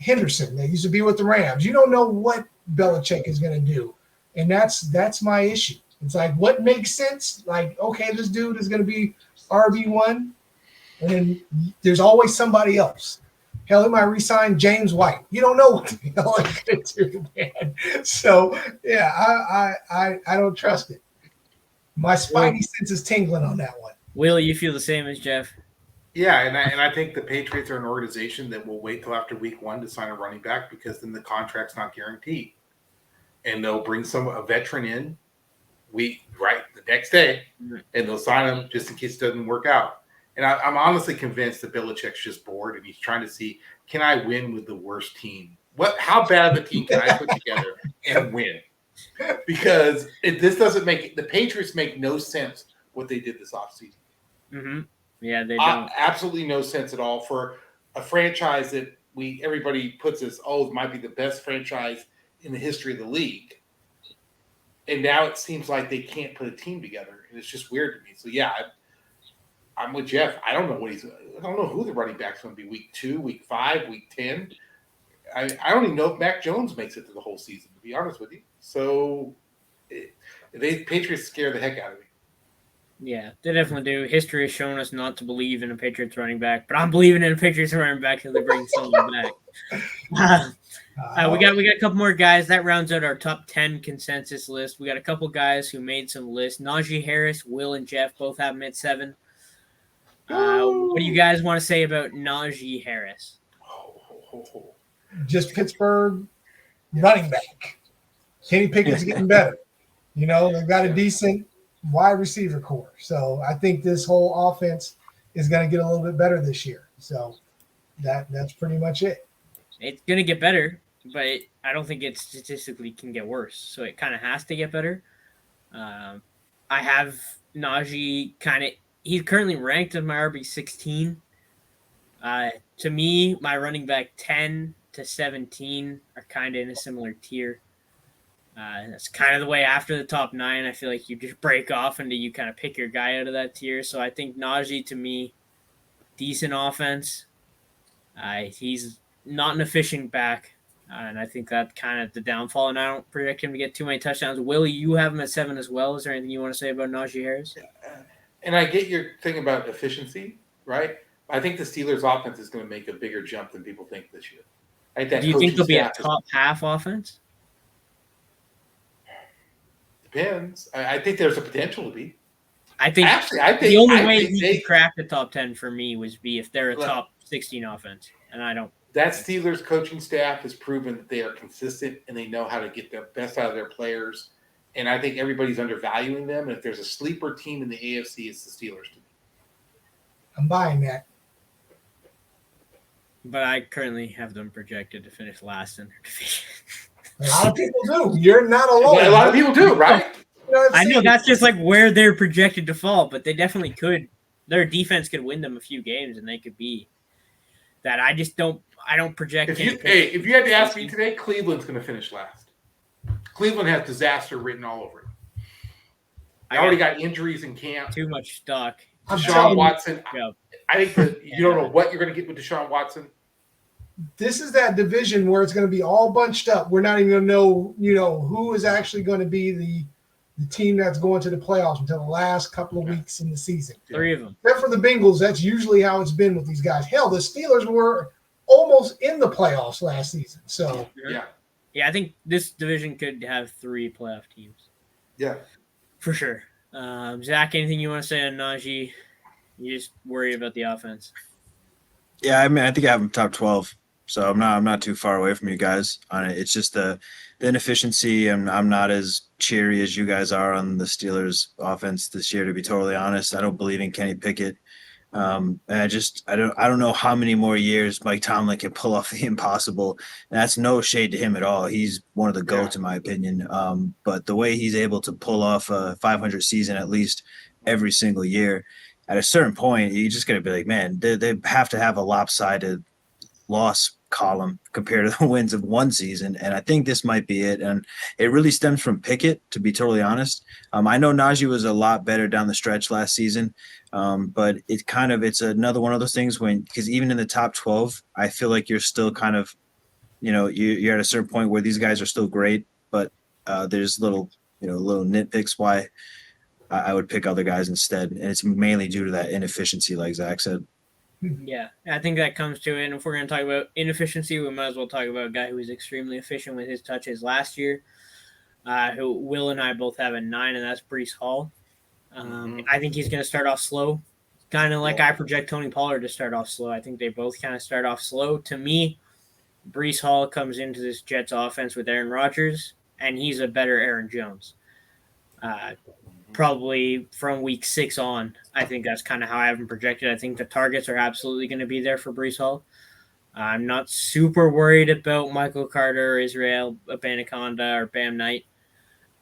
Henderson. They used to be with the Rams. You don't know what Belichick is going to do. And that's my issue. It's like, what makes sense? Like, okay, this dude is going to be RB1, and then there's always somebody else. Hell, he might re-sign James White. You don't know what the hell he's going to do, man. So, yeah, I don't trust it. My spidey sense is tingling on that one. Will, you feel the same as Jeff? Yeah, and I think the Patriots are an organization that will wait till after week 1 to sign a running back, because then the contract's not guaranteed. And they'll bring a veteran in the next day, and they'll sign him just in case it doesn't work out. And I'm honestly convinced that Belichick's just bored, and he's trying to see, can I win with the worst team? How bad of a team can I put together and win? Because the Patriots make no sense what they did this offseason. Mm-hmm. Yeah, they don't. Absolutely no sense at all for a franchise that everybody puts as, it might be the best franchise in the history of the league. And now it seems like they can't put a team together, and it's just weird to me. So yeah, I'm with Jeff. I don't know who the running back's going to be week 2, week 5, week 10. I don't even know if Mac Jones makes it through the whole season, to be honest with you. So Patriots scare the heck out of me. Yeah, they definitely do. History has shown us not to believe in a Patriots running back, but I'm believing in a Patriots running back until they bring someone back. We got a couple more guys. That rounds out our top 10 consensus list. We got a couple guys who made some lists. Najee Harris, Will, and Jeff both have him at 7. What do you guys want to say about Najee Harris? Just Pittsburgh running back. Kenny Pickett's getting better. They've got a decent wide receiver core. So I think this whole offense is going to get a little bit better this year. So that's pretty much it. It's going to get better, but I don't think it statistically can get worse. So it kind of has to get better. I have Najee he's currently ranked as my RB 16. To me, my running back 10 to 17 are kind of in a similar tier. That's kind of the way after the top 9. I feel like you just break off and you kind of pick your guy out of that tier. So I think Najee, to me, decent offense. He's not an efficient back, and I think that's kind of the downfall. And I don't predict him to get too many touchdowns. Willie, you have him at 7 as well. Is there anything you want to say about Najee Harris? And I get your thing about efficiency, right? I think the Steelers' offense is going to make a bigger jump than people think this year. Do you think they'll be a top half offense? Depends. I think there's a potential to be. I think Actually, I think the only I way think he they, could crack the top 10 for me was be if they're a Look. top 16 offense, and I don't. that Steelers coaching staff has proven that they are consistent and they know how to get the best out of their players. And I think everybody's undervaluing them. And if there's a sleeper team in the AFC, it's the Steelers to me. I'm buying that. But I currently have them projected to finish last in their division. A lot of people do. You're not alone. Well, a lot of people do, right? I know that's just like where they're projected to fall, but they definitely could. Their defense could win them a few games, and they could be that. I just don't. I don't project. If you had to ask me today, Cleveland's going to finish last. Cleveland has disaster written all over it. I already got injuries in camp. Too much stock. Deshaun Watson. Go. I think that you don't know what you're going to get with Deshaun Watson. This is that division where it's going to be all bunched up. We're not even going to know, who is actually going to be the team that's going to the playoffs until the last couple of weeks in the season. 3 of them. Except for the Bengals, that's usually how it's been with these guys. Hell, the Steelers were almost in the playoffs last season. So yeah, I think this division could have 3 playoff teams. Yeah, for sure. Zach, anything you want to say on Najee? You just worry about the offense. Yeah, I mean, I think I have him top 12, so I'm not too far away from you guys on it. It's just the inefficiency, and I'm not as cheery as you guys are on the Steelers' offense this year. To be totally honest, I don't believe in Kenny Pickett, and I don't know how many more years Mike Tomlin can pull off the impossible. And that's no shade to him at all. He's one of the GOATs in my opinion. But the way he's able to pull off a 500 season at least every single year. At a certain point, you just got to be like, man, they have to have a lopsided loss column compared to the wins of one season. And I think this might be it. And it really stems from Pickett, to be totally honest. I know Najee was a lot better down the stretch last season, but it's another one of those things because even in the top 12, I feel like you're still kind of, you're at a certain point where these guys are still great, but there's little nitpicks why I would pick other guys instead. And it's mainly due to that inefficiency, like Zach said. Yeah, I think that comes to it. And if we're going to talk about inefficiency, we might as well talk about a guy who was extremely efficient with his touches last year, who Will and I both have a 9, and that's Breece Hall. I think he's going to start off slow, kind of like I project Tony Pollard to start off slow. I think they both kind of start off slow. To me, Breece Hall comes into this Jets offense with Aaron Rodgers, and he's a better Aaron Jones. Probably from week 6 on, I think that's kind of how I have him projected. I think the targets are absolutely going to be there for Breece Hall. I'm not super worried about Michael Carter or Israel Abanikanda or Bam Knight.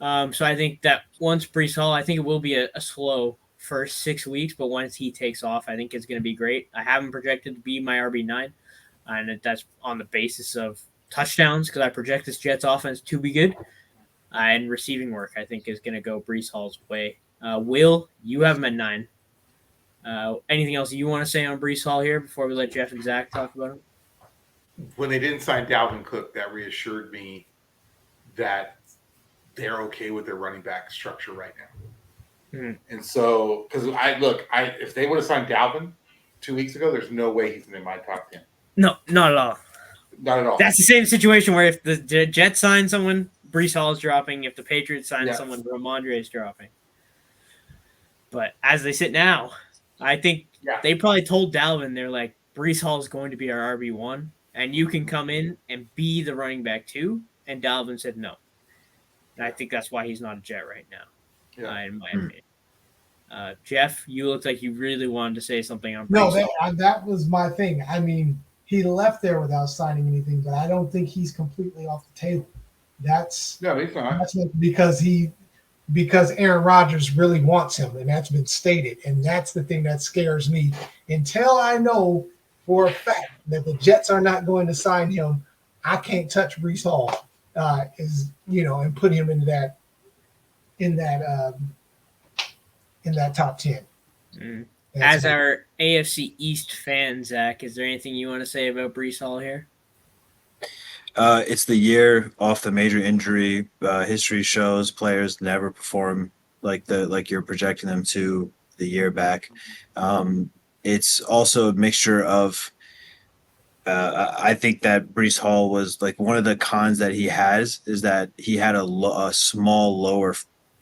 So I think that once Breece Hall, I think it will be a slow first 6 weeks, but once he takes off, I think it's going to be great. I have him projected to be my RB9, and that's on the basis of touchdowns because I project this Jets offense to be good. And receiving work, I think, is going to go Breece Hall's way. Will, you have him at 9. Anything else you want to say on Breece Hall here before we let Jeff and Zach talk about him? When they didn't sign Dalvin Cook, that reassured me that they're okay with their running back structure right now. Mm-hmm. And so, because if they would have signed Dalvin 2 weeks ago, there's no way he's in my top 10. No, not at all. Not at all. That's the same situation where if the Jets sign someone, Breece Hall is dropping. If the Patriots sign someone, Rhamondre is dropping. But as they sit now, I think they probably told Dalvin, they're like, Breece Hall is going to be our RB1, and you can come in and be the running back too. And Dalvin said no. And I think that's why he's not a Jet right now, in my opinion. Jeff, you look like you really wanted to say something on Breece Hall. That was my thing. I mean, he left there without signing anything, but I don't think he's completely off the table. He's not. That's because Aaron Rodgers really wants him, and that's been stated. And that's the thing that scares me. Until I know for a fact that the Jets are not going to sign him, I can't touch Breece Hall. And put him in that top 10. Mm. As our AFC East fan, Zach, is there anything you want to say about Breece Hall here? It's the year off the major injury. History shows players never perform like you're projecting them to the year back. It's also a mixture of. I think that Breece Hall was like one of the cons that he has is that he had a small lower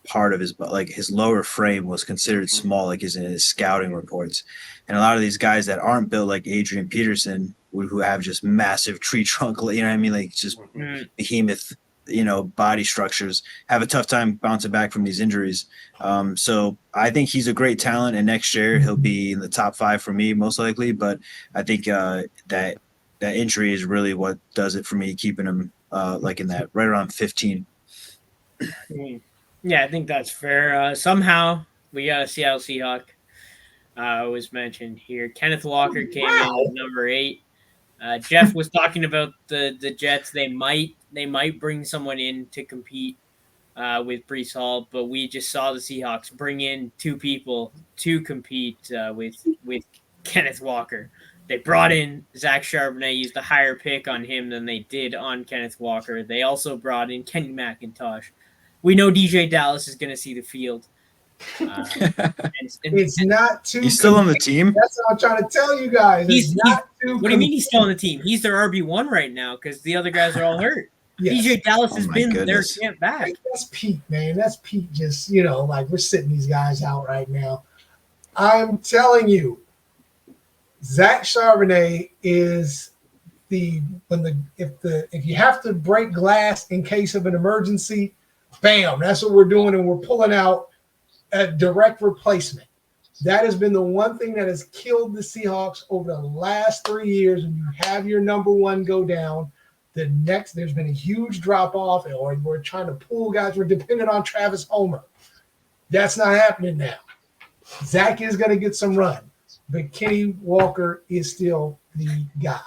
part of his lower frame was considered small, like in his scouting reports. And a lot of these guys that aren't built like Adrian Peterson, who have just massive tree trunk, you know what I mean, like just behemoth, body structures, have a tough time bouncing back from these injuries. So I think he's a great talent, and next year he'll be in the top 5 for me most likely. But I think that injury is really what does it for me, keeping him like in that right around 15. Yeah, I think that's fair. Somehow we got a Seattle Seahawk. Was mentioned here. Kenneth Walker came in at number 8. Jeff was talking about the Jets. They might bring someone in to compete with Breece Hall, but we just saw the Seahawks bring in 2 people to compete with Kenneth Walker. They brought in Zach Charbonnet, used a higher pick on him than they did on Kenneth Walker. They also brought in Kenny McIntosh. We know DJ Dallas is going to see the field. It's not too. He's still on the team. That's what I'm trying to tell you guys. What do you mean he's still on the team? He's their RB1 right now because the other guys are all hurt. Yes. DJ Dallas has been their camp back. That's peak, man. That's peak. Just like we're sitting these guys out right now. I'm telling you, Zach Charbonnet is if you have to break glass in case of an emergency, bam, that's what we're doing, and we're pulling out a direct replacement. That has been the one thing that has killed the Seahawks over the last 3 years. When you have your number 1 go down, there's been a huge drop off, or we're trying to pull guys. We're dependent on Travis Homer. That's not happening now. Zach is going to get some run, but Kenny Walker is still the guy.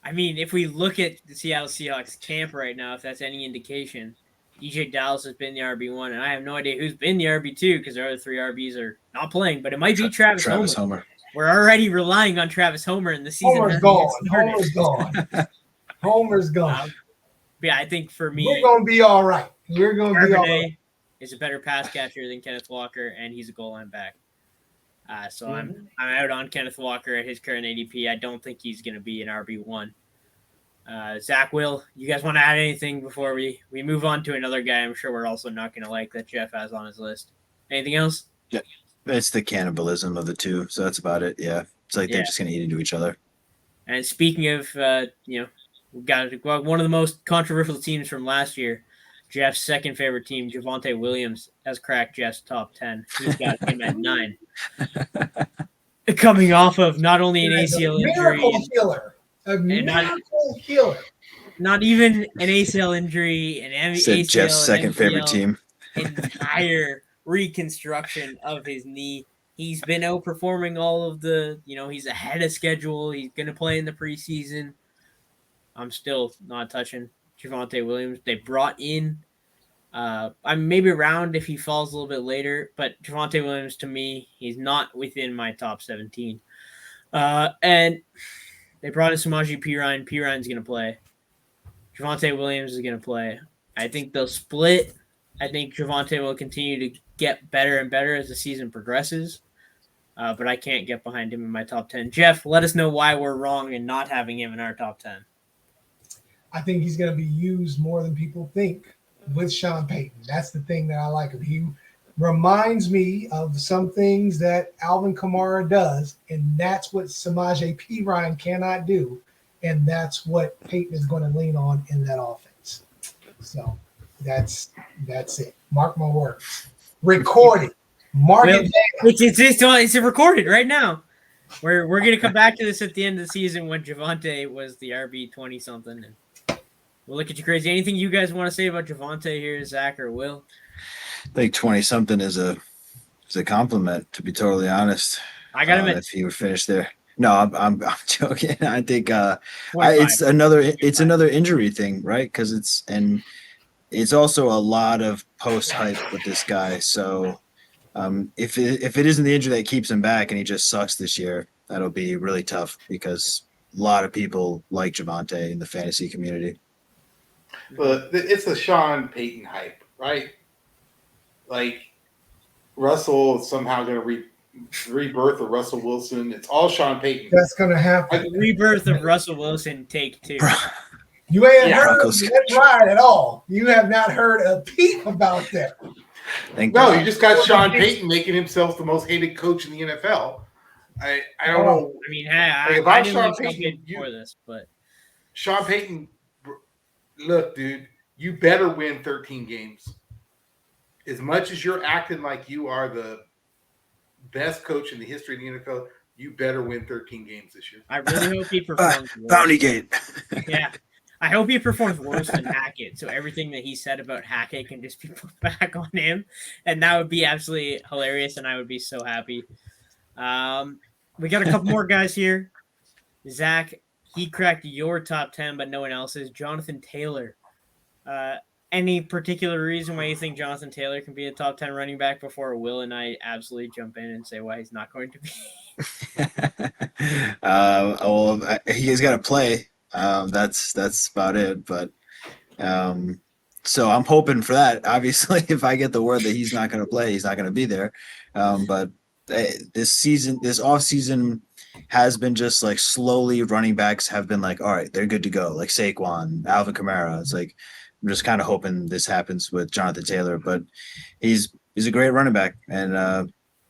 I mean, if we look at the Seattle Seahawks camp right now, if that's any indication, DJ Dallas has been the RB1, and I have no idea who's been the RB2 because our other 3 RBs are not playing, but it might be Travis Homer. We're already relying on Travis Homer in the season. Homer's gone. Homer's gone. Yeah, I think for me, we're going to be all right. We're going to be all right. Is a better pass catcher than Kenneth Walker, and he's a goal line back. So I'm out on Kenneth Walker at his current ADP. I don't think he's going to be an RB1. Zach, Will, you guys want to add anything before we move on to another guy I'm sure we're also not going to like that Jeff has on his list? Anything else? Yeah, it's the cannibalism of the 2, so that's about it. Yeah, it's like they're just going to eat into each other. And speaking of, we've got one of the most controversial teams from last year. Jeff's second favorite team, Javonte Williams, has cracked Jeff's top 10. He's got him at 9. Coming off of not only an ACL injury, miracle killer. Not even an ACL injury, an ACL. Jeff's second favorite team. Entire reconstruction of his knee. He's been outperforming all of the, he's ahead of schedule. He's going to play in the preseason. I'm still not touching Javonte Williams. They brought in, I'm maybe around if he falls a little bit later, but Javonte Williams, to me, he's not within my top 17. And they brought in Samaje Perine. Perine's going to play. Javonte Williams is going to play. I think they'll split. I think Javonte will continue to get better and better as the season progresses. But I can't get behind him in my top 10. Jeff, let us know why we're wrong in not having him in our top 10. I think he's going to be used more than people think with Sean Payton. That's the thing that I like of him. He reminds me of some things that Alvin Kamara does, and that's what Samaje Perine cannot do, and that's what Payton is going to lean on in that offense. So that's it. Mark my words. Recorded. Mark it down. It's recorded right now. We're going to come back to this at the end of the season when Javonte was the RB 20 something, and we'll look at you crazy. Anything you guys want to say about Javonte here, Zach or Will? I think 20 something is a compliment, to be totally honest. I got him if he would finish there. No, I'm joking. I think it's another injury thing, right? Because it's also a lot of post hype with this guy. So if it isn't the injury that keeps him back and he just sucks this year, that'll be really tough because a lot of people like Javonte in the fantasy community. But it's a Sean Payton hype, right? Like Russell is somehow going to rebirth of Russell Wilson. It's all Sean Payton. That's going to happen. The rebirth of Russell Wilson, take 2. You ain't heard that right at all. You have not heard a peep about that. Thank No, God. you just got Sean Payton making himself the most hated coach in the NFL. I don't know. I mean, hey, If I I'm didn't Sean like Sean Payton, Payton before this, but Sean Payton, look, dude, you better win 13 games. As much as you're acting like you are the best coach in the history of the NFL, you better win 13 games this year. I really hope he performs worse. Bounty Gate. Yeah. I hope he performs worse than Hackett. So everything that he said about Hackett can just be put back on him. And that would be absolutely hilarious. And I would be so happy. We got a couple more guys here. Zach, he cracked your top 10, but no one else's. Jonathan Taylor. Any particular reason why you think Jonathan Taylor can be a top 10 running back before Will and I absolutely jump in and say why he's not going to be? Well, he's got to play. That's about it. But so I'm hoping for that. Obviously, if I get the word that he's not going to play, he's not going to be there. But this off season has been just like slowly running backs have been like, all right, they're good to go. Like Saquon, Alvin Kamara. It's like I'm just kind of hoping this happens with Jonathan Taylor. But he's a great running back, and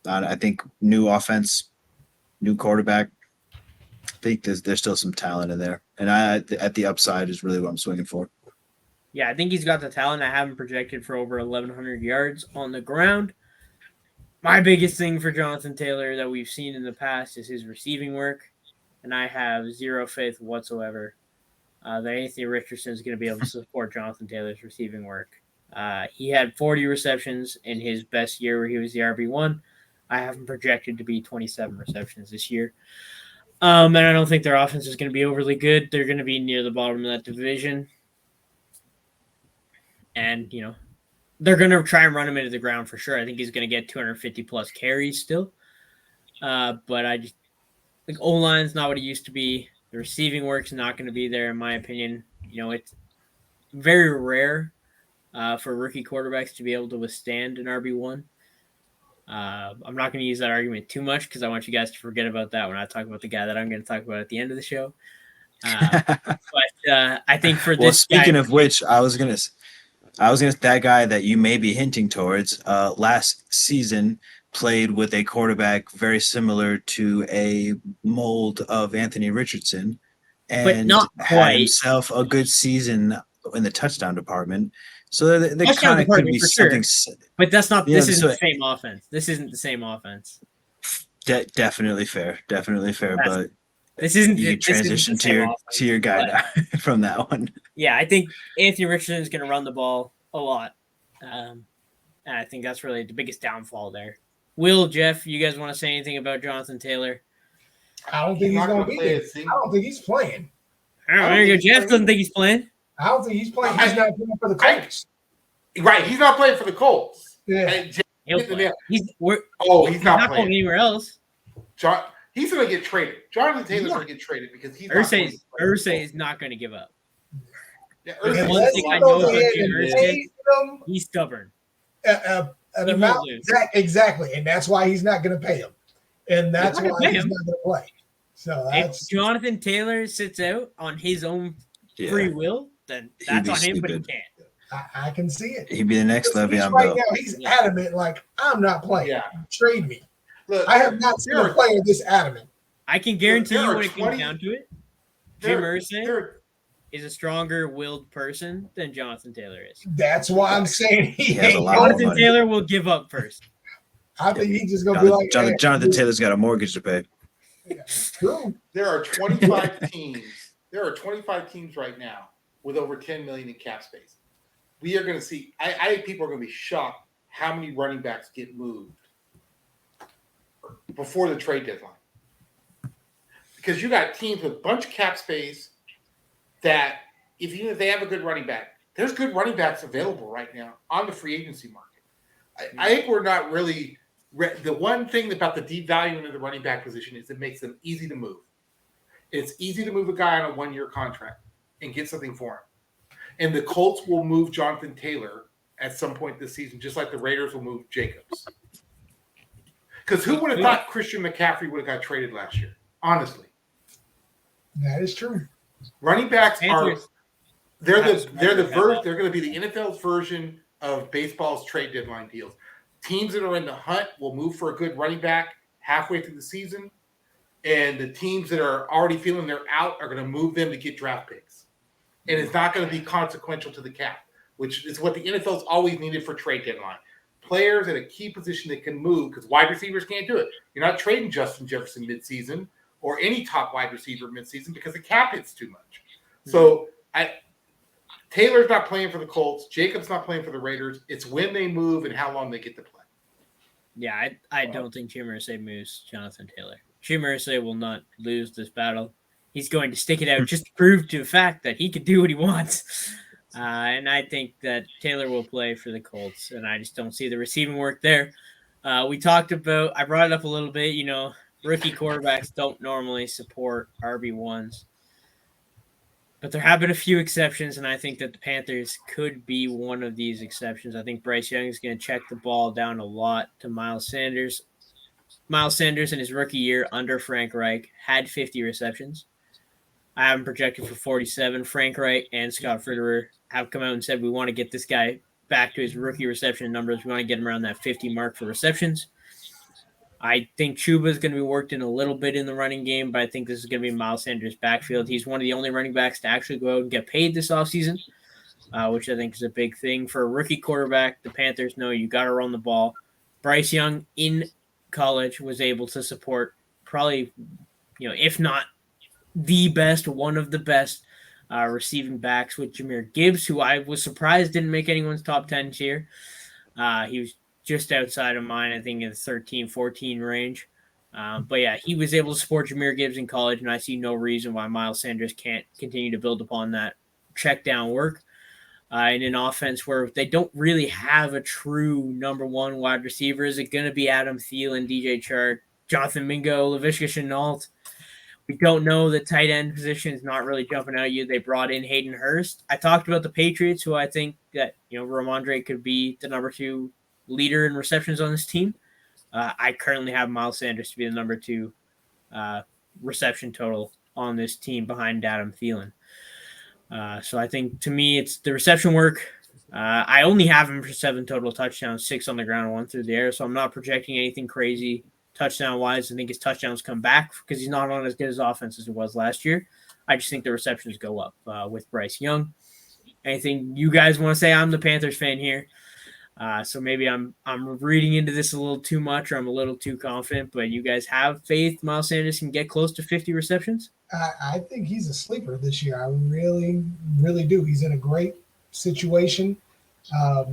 I think new offense, new quarterback. I think there's still some talent in there, and at the upside is really what I'm swinging for. Yeah, I think he's got the talent. I have him projected for over 1,100 yards on the ground. My biggest thing for Jonathan Taylor that we've seen in the past is his receiving work, and I have zero faith whatsoever that Anthony Richardson is going to be able to support Jonathan Taylor's receiving work. He had 40 receptions in his best year where he was the RB1. I have him projected to be 27 receptions this year. And I don't think their offense is going to be overly good. They're going to be near the bottom of that division. And, they're going to try and run him into the ground for sure. I think he's going to get 250-plus carries still. But I just think O-line's not what it used to be. The receiving work's not going to be there, in my opinion. It's very rare for rookie quarterbacks to be able to withstand an RB1. I'm not going to use that argument too much because I want you guys to forget about that when I talk about the guy that I'm going to talk about at the end of the show. But I think for this speaking of which, I was gonna that guy that you may be hinting towards last season played with a quarterback very similar to a mold of Anthony Richardson, and had himself a good season in the touchdown department. So there kind of could be something. Sure. But that's not. This isn't the same offense. This isn't the same offense. Definitely fair. But this isn't. You transition to your guy now from that one. Yeah, I think Anthony Richardson is going to run the ball a lot, and I think that's really the biggest downfall there. Will, Jeff, you guys want to say anything about Jonathan Taylor? I don't think he's going to be there. I don't think he's playing. There you go. Jeff doesn't think he's playing. I don't think he's playing. He's not playing for the Colts. Right, he's not playing for the Colts. Yeah. He's not not going anywhere else. He's going to get traded. Jonathan Taylor's going to get traded because he's Ursay is not going to give up. Yeah, One thing I know about Jim Irsay, he's stubborn. Exactly, and that's why he's not going to pay him, and that's why he's not going to play. So if Jonathan Taylor sits out on his own free will, then that's on him, but he can't. I can see it. He'd be the next Le'Veon Right Bell. now, he's adamant, like, I'm not playing. Yeah. Trade me. Look, I have not seen a player this adamant. I can guarantee you when it comes down to it, Jim Irsay is a stronger willed person than Jonathan Taylor is. That's why I'm saying he ain't. Jonathan Taylor will give up first. I think he's just going to be like, Jonathan Taylor's got a mortgage to pay. Yeah, true. There are 25 teams. There are 25 teams right now with over 10 million in cap space. We are going to see. I think people are going to be shocked how many running backs get moved before the trade deadline, because you got teams with a bunch of cap space that even if they have a good running back, there's good running backs available right now on the free agency market. I think we're not really the one thing about the devaluing of the running back position is it makes them easy to move. It's easy to move a guy on a 1-year contract and get something for him. And the Colts will move Jonathan Taylor at some point this season, just like the Raiders will move Jacobs. Because who would have thought Christian McCaffrey would have got traded last year? Honestly, that is true. Running backs they're going to be the NFL's version of baseball's trade deadline deals. Teams that are in the hunt will move for a good running back halfway through the season, and the teams that are already feeling they're out are going to move them to get draft picks. And it's not going to be consequential to the cap, which is what the NFL's always needed for trade deadline. Players at a key position that can move, because wide receivers can't do it. You're not trading Justin Jefferson midseason or any top wide receiver midseason because the cap hits too much. So Taylor's not playing for the Colts. Jacob's not playing for the Raiders. It's when they move and how long they get to play. Yeah, I don't think Jim Irsay moves Jonathan Taylor. Jim Irsay will not lose this battle. He's going to stick it out just to prove to the fact that he can do what he wants. And I think that Taylor will play for the Colts, and I just don't see the receiving work there. I brought it up a little bit, rookie quarterbacks don't normally support RB1s. But there have been a few exceptions, and I think that the Panthers could be one of these exceptions. I think Bryce Young is going to check the ball down a lot to Miles Sanders. Miles Sanders in his rookie year under Frank Reich had 50 receptions. I have him projected for 47. Frank Reich and Scott Fitterer have come out and said we want to get this guy back to his rookie reception numbers. We want to get him around that 50 mark for receptions. I think Chubb is going to be worked in a little bit in the running game, but I think this is going to be Miles Sanders' backfield. He's one of the only running backs to actually go out and get paid this offseason, which I think is a big thing. For a rookie quarterback, the Panthers know you got to run the ball. Bryce Young in college was able to support probably, if not the best, one of the best receiving backs with Jahmyr Gibbs, who I was surprised didn't make anyone's top 10 tier. He was just outside of mine, I think in the 13, 14 range. But yeah, he was able to support Jahmyr Gibbs in college, and I see no reason why Miles Sanders can't continue to build upon that check down work. In an offense where they don't really have a true number one wide receiver. Is it going to be Adam Thielen, DJ Chark, Jonathan Mingo, Laviska Shenault? We don't know. The tight end position is not really jumping out at you. They brought in Hayden Hurst. I talked about the Patriots, who I think that, Rhamondre could be the number 2 leader in receptions on this team. I currently have Miles Sanders to be the number 2 reception total on this team behind Adam Thielen. So I think, to me, it's the reception work. I only have him for 7 total touchdowns, 6 on the ground, 1 through the air. So I'm not projecting anything crazy touchdown-wise. I think his touchdowns come back because he's not on as good as offense as he was last year. I just think the receptions go up with Bryce Young. Anything you guys want to say? I'm the Panthers fan here. So maybe I'm reading into this a little too much, or I'm a little too confident, but you guys have faith Miles Sanders can get close to 50 receptions? I think he's a sleeper this year. I really, really do. He's in a great situation. I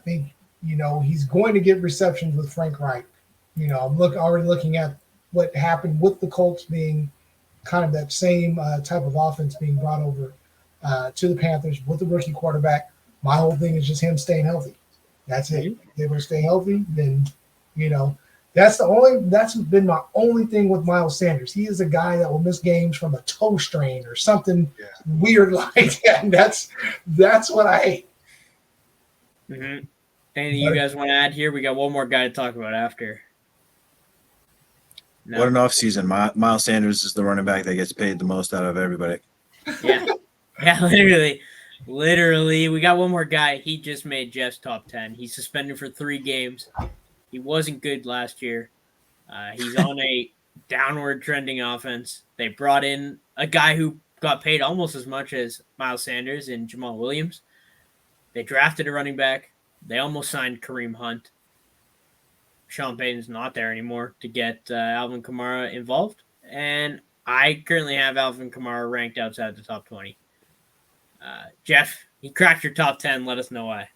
think, he's going to get receptions with Frank Reich. I'm already looking at what happened with the Colts being kind of that same type of offense being brought over to the Panthers with the rookie quarterback. My whole thing is just him staying healthy. That's it. If they will stay healthy, then, that's been my only thing with Miles Sanders. He is a guy that will miss games from a toe strain or something weird like that. And that's what I hate. Mm-hmm. Anything you guys want to add here? We got one more guy to talk about after. No. What an offseason. Miles Sanders is the running back that gets paid the most out of everybody. Yeah, literally. We got one more guy. He just made Jeff's top 10. He's suspended for 3 games. He wasn't good last year. He's on a downward trending offense. They brought in a guy who got paid almost as much as Miles Sanders and Jamal Williams. They drafted a running back. They almost signed Kareem Hunt. Sean Payton's not there anymore to get Alvin Kamara involved. And I currently have Alvin Kamara ranked outside the top 20. Jeff, he cracked your top 10. Let us know why.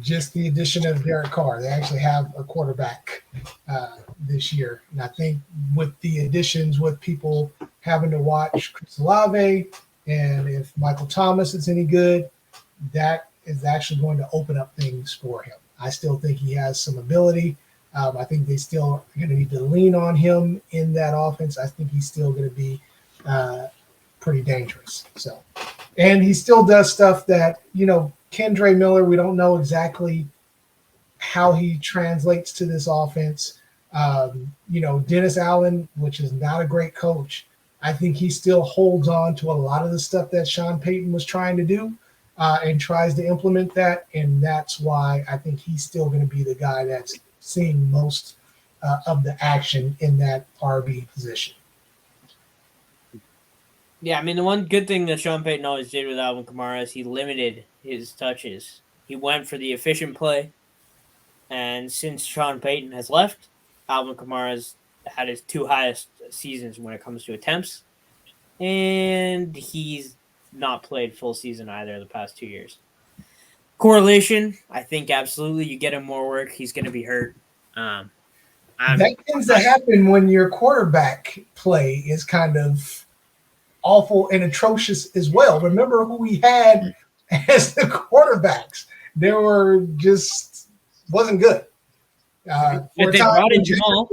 Just the addition of Derek Carr. They actually have a quarterback this year. And I think with the additions, with people having to watch Chris Olave, and if Michael Thomas is any good, that is actually going to open up things for him. I still think he has some ability. I think they still are going to need to lean on him in that offense. I think he's still going to be pretty dangerous. So, and he still does stuff that, Kendre Miller, we don't know exactly how he translates to this offense. Dennis Allen, which is not a great coach, I think he still holds on to a lot of the stuff that Sean Payton was trying to do. and tries to implement that. And that's why I think he's still going to be the guy that's seeing most of the action in that RB position. Yeah, I mean, the one good thing that Sean Payton always did with Alvin Kamara is he limited his touches. He went for the efficient play. And since Sean Payton has left, Alvin Kamara's had his 2 highest seasons when it comes to attempts. And he's not played full season either the past 2 years. Correlation, I think absolutely. You get him more work, he's going to be hurt. That tends to happen when your quarterback play is kind of awful and atrocious as well. Remember who we had as the quarterbacks. They were just wasn't good. For they brought in Jamal.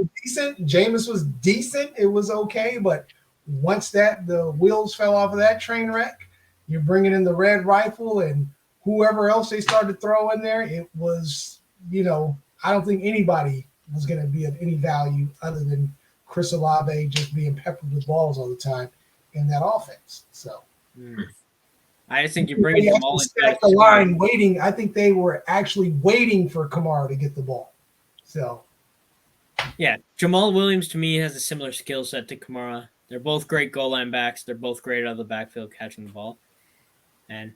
Jameis was decent. It was okay, but once the wheels fell off of that train wreck, you're bringing in the red rifle and whoever else they started to throw in there. It was, I don't think anybody was going to be of any value other than Chris Olave just being peppered with balls all the time in that offense. So I just think you're bringing Jamal in. Stack the line waiting. I think they were actually waiting for Kamara to get the ball. So, yeah, Jamal Williams to me has a similar skill set to Kamara. They're both great goal line backs. They're both great out of the backfield catching the ball. And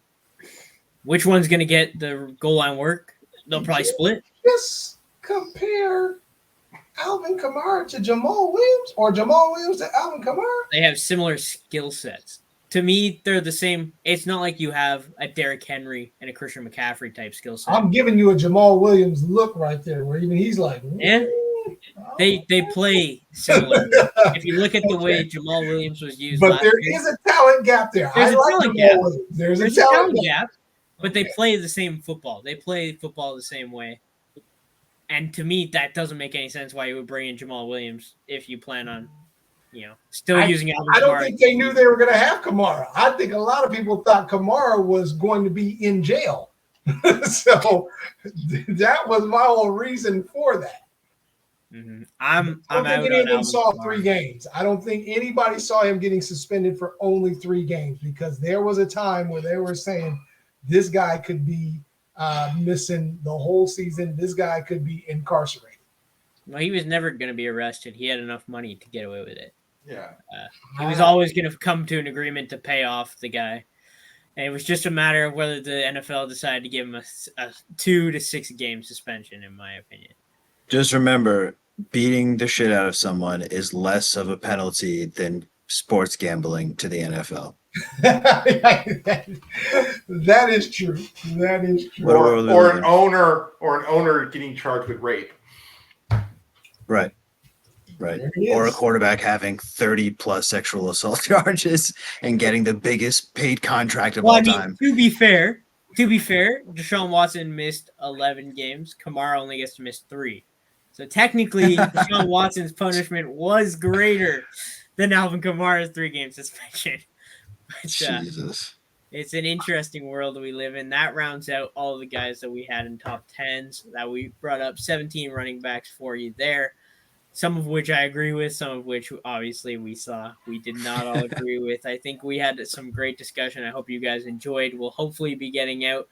which one's going to get the goal line work? They'll probably split. Just compare Alvin Kamara to Jamal Williams or Jamal Williams to Alvin Kamara. They have similar skill sets. To me, they're the same. It's not like you have a Derrick Henry and a Christian McCaffrey type skill set. I'm giving you a Jamal Williams look right there, where even he's like, yeah, they play similar. If you look at the way Jamal Williams was used, but there is a talent gap there. There's a talent gap. There's a talent gap, but they play the same football. They play football the same way. And to me, that doesn't make any sense why you would bring in Jamal Williams if you plan on, still using Alvin Kamara. I don't think they knew they were going to have Kamara. I think a lot of people thought Kamara was going to be in jail. So that was my whole reason for that. Mm-hmm. I don't think any of them saw 3 games. I don't think anybody saw him getting suspended for only 3 games because there was a time where they were saying this guy could be missing the whole season. This guy could be incarcerated. Well, he was never going to be arrested. He had enough money to get away with it. Yeah. He was always going to come to an agreement to pay off the guy. And it was just a matter of whether the NFL decided to give him a 2 to 6 game suspension, in my opinion. Just remember, beating the shit out of someone is less of a penalty than sports gambling to the NFL. That is true. That is true. Or an owner getting charged with rape. Right. Or a quarterback having 30 plus sexual assault charges and getting the biggest paid contract of all time. To be fair, Deshaun Watson missed 11 games. Kamara only gets to miss 3. So technically, Deshaun Watson's punishment was greater than Alvin Kamara's 3-game suspension. But, Jesus. It's an interesting world we live in. That rounds out all of the guys that we had in top 10s that we brought up. 17 running backs for you there. Some of which I agree with, some of which obviously we did not all agree with. I think we had some great discussion. I hope you guys enjoyed. We'll hopefully be getting out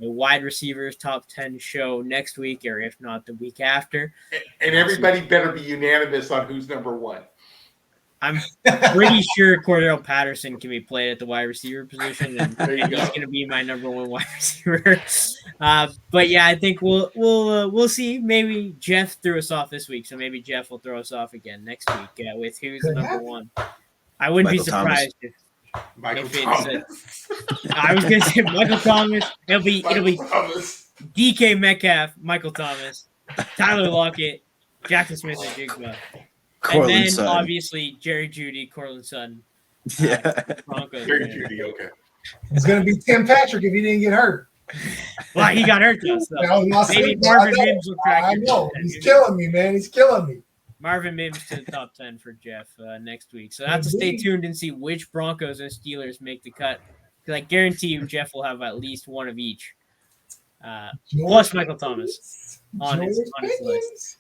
a wide receivers top 10 show next week, or if not the week after. And everybody better be unanimous on who's number 1. I'm pretty sure Cordell Patterson can be played at the wide receiver position, and he's going to be my number 1 wide receiver. But yeah, I think we'll see. Maybe Jeff threw us off this week, so maybe Jeff will throw us off again next week with who's the number 1. I wouldn't be surprised if it's. I was going to say Michael Thomas. It'll be DK Metcalf, Michael Thomas, Tyler Lockett, Jackson Smith, and Jigba. And then, obviously, Jerry Jeudy, Cortland Sutton. Broncos. Jerry Jeudy, okay. It's going to be Tim Patrick if he didn't get hurt. Well, he got hurt, though. So maybe Marvin Mims will crack. I know. He's killing me, man. He's killing me. Marvin Mims to the top 10 for Jeff next week. So I have to stay tuned and see which Broncos and Steelers make the cut. Because I guarantee you Jeff will have at least one of each. Plus Michael Thomas on his list.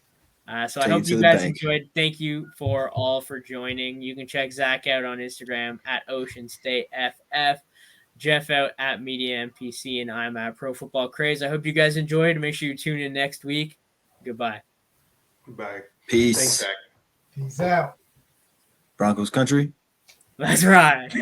So I hope you guys enjoyed. Thank you all for joining. You can check Zach out on Instagram at OceanStateFF. Jeff out at Media MPC, and I'm at Pro Football Craze. I hope you guys enjoyed. Make sure you tune in next week. Goodbye. Bye. Peace. Thanks, Zach. Peace out. Broncos country. That's right.